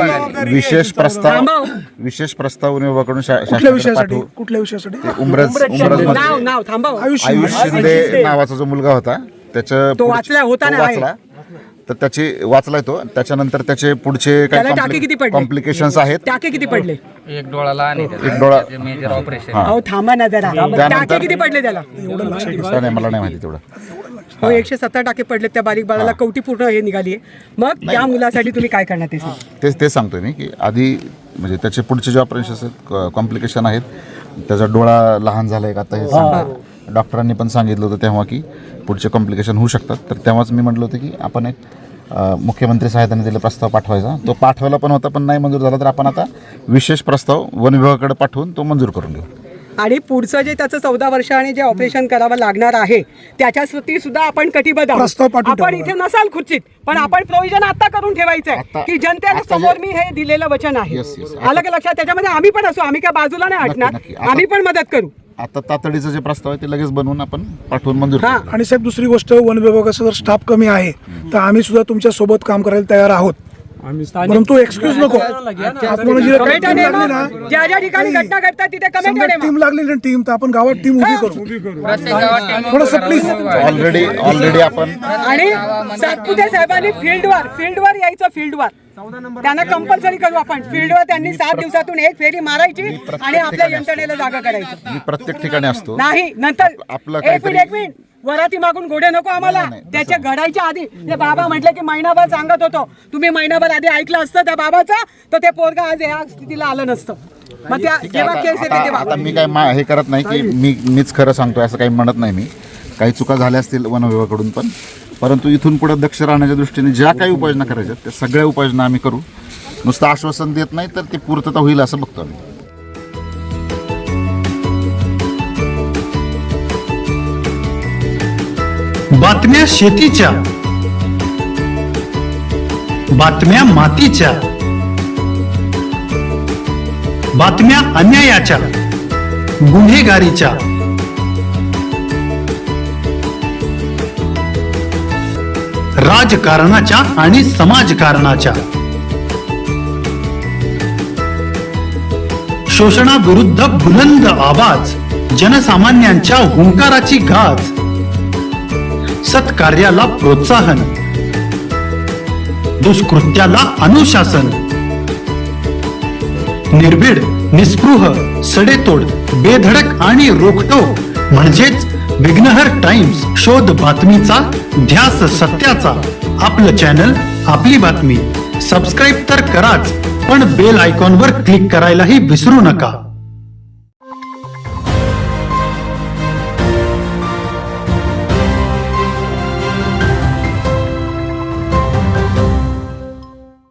[SPEAKER 7] विशेष प्रस्ताव विभागाकडून
[SPEAKER 6] कुठल्या विषयासाठी?
[SPEAKER 7] उमरज
[SPEAKER 5] नाव थांबव.
[SPEAKER 7] आयुष शिंदे नावाचा जो मुलगा होता
[SPEAKER 5] तो वाचला होता ना.
[SPEAKER 7] वाचला. तर त्याची वाचलाय तो. त्याच्यानंतर त्याचे पुढचे
[SPEAKER 5] त्याला टाके किती
[SPEAKER 7] काही
[SPEAKER 5] पडले?
[SPEAKER 7] कॉम्प्लिकेशन्स आहेत.
[SPEAKER 5] टाके किती पडले?
[SPEAKER 10] एक डोळा लहान आहे
[SPEAKER 7] एक डोळा
[SPEAKER 10] मेजर ऑपरेशन.
[SPEAKER 5] अहो थांबा ना जरा, टाके किती पडले त्याला?
[SPEAKER 7] नाही, मला नाही माहिती तेवढं.
[SPEAKER 5] हो 170 टाके पडले त्या बारीक बाळाला, कवटी पूर्ण हे निघाली. मग त्या मुलासाठी तुम्ही काय करणार ते सांगा.
[SPEAKER 7] तेच सांगतोय मी की आधी म्हणजे त्याचे पुढचे जे ऑपरेशन्स आहेत, कॉम्प्लिकेशन आहेत, त्याचा डोळा लहान झाला आहे आता हे सांगतात. डॉक्टरांनी पण सांगितलं होतं तेव्हा की पुढचे कॉम्प्लिकेशन होऊ शकतात. तर तेव्हाच मी म्हटलं होतं की आपण एक मुख्यमंत्री सहायताने दिलेला प्रस्ताव पाठवायचा. तो पाठवायला पण होता, पण नाही मंजूर झाला. तर आपण आता विशेष प्रस्ताव वन विभागाकडे पाठवून तो मंजूर करून घेऊ.
[SPEAKER 5] आणि पुढचं जे त्याचं 14 वर्षाने जे ऑपरेशन करावं लागणार आहे त्याच्यासाठी सुद्धा आपण कटिबद्ध आहोत. आपण इथे नसाल खुर्चीत, पण आपण प्रोव्हिजन आता करून ठेवायचं की जनतेला समोर मी हे दिलेलं वचन आहे. आलं का लक्षात? त्याच्यामध्ये आम्ही पण असू, आम्ही काय बाजूला नाही हटणार, आम्ही पण मदत करू.
[SPEAKER 7] आता तातडीचं जे प्रस्ताव आहे ते लगेच बनवून आपण पाठवून मंजूर करू.
[SPEAKER 6] आणि साहेब दुसरी गोष्ट, वन विभागाचा जर स्टाफ कमी आहे तर आम्ही सुद्धा तुमच्या सोबत काम करायला तयार आहोत. परंतु एक्सक्यूज नको.
[SPEAKER 5] ज्या ज्या ठिकाणी घटना घडतात तिथे कमेंट
[SPEAKER 6] टीम लागली ना, टीम तर आपण गावात टीम उभी करू थोडस प्लीज.
[SPEAKER 7] ऑलरेडी आपण
[SPEAKER 5] आणि सातपुते साहेबांनी फील्डवर यायचं. फील्डवर त्यांना कंपल्सरी करू आपण. फील्डवर त्यांनी 7 दिवसातून एक फेरी मारायची आणि आपल्या यंत्रणेला जागा करायचं.
[SPEAKER 7] मी प्रत्येक ठिकाणी असतो.
[SPEAKER 5] नाही नंतर
[SPEAKER 7] आपलं
[SPEAKER 5] एक मिनिट वराती मागून घोडे नको आम्हाला. त्याच्या घडायच्या आधी ते बाबा म्हटलं की महिनाभर सांगत होतो, तुम्ही महिनाभर आधी ऐकलं असतं त्या बाबाचं तर ते पोरगा आज या स्थितीला आलं नसतं. मग त्या जेव्हा केस येते तेव्हा
[SPEAKER 7] आता मी काय हे करत नाही की मीच खरं सांगतोय असं काही म्हणत नाही. मी काही चुका झाल्या असतील वन विभागाकडून पण, परंतु इथून पुढे दक्ष राहण्याच्या दृष्टीने ज्या काही उपाययोजना करायच्या त्या सगळ्या उपाययोजना आम्ही करू. नुसतं आश्वासन देत नाही तर ती पूर्तता होईल असं बघतो आम्ही.
[SPEAKER 15] बातम्या शेतीच्या, बातम्या मातीच्या, बातम्या अन्यायाच्या, गुन्हेगारीच्या, राजकारणाच्या आणि समाजकारणाच्या, शोषणाविरुद्ध बुलंद आवाज, जनसामान्यांच्या हुंकाराची गाज, सत्कार्याला प्रोत्साहन, दुष्कृत्याला अनुशासन, निर्भीड, निस्पृह, सडेतोड, बेधडक आणि रोखटोक म्हणजेच विघ्नहर टाइम्स. शोध बातमीचा, ध्यास सत्याचा. आपलं चॅनल, आपली बातमी. सबस्क्राईब तर कराच, पण बेल आयकॉनवर क्लिक करायलाही विसरू नका.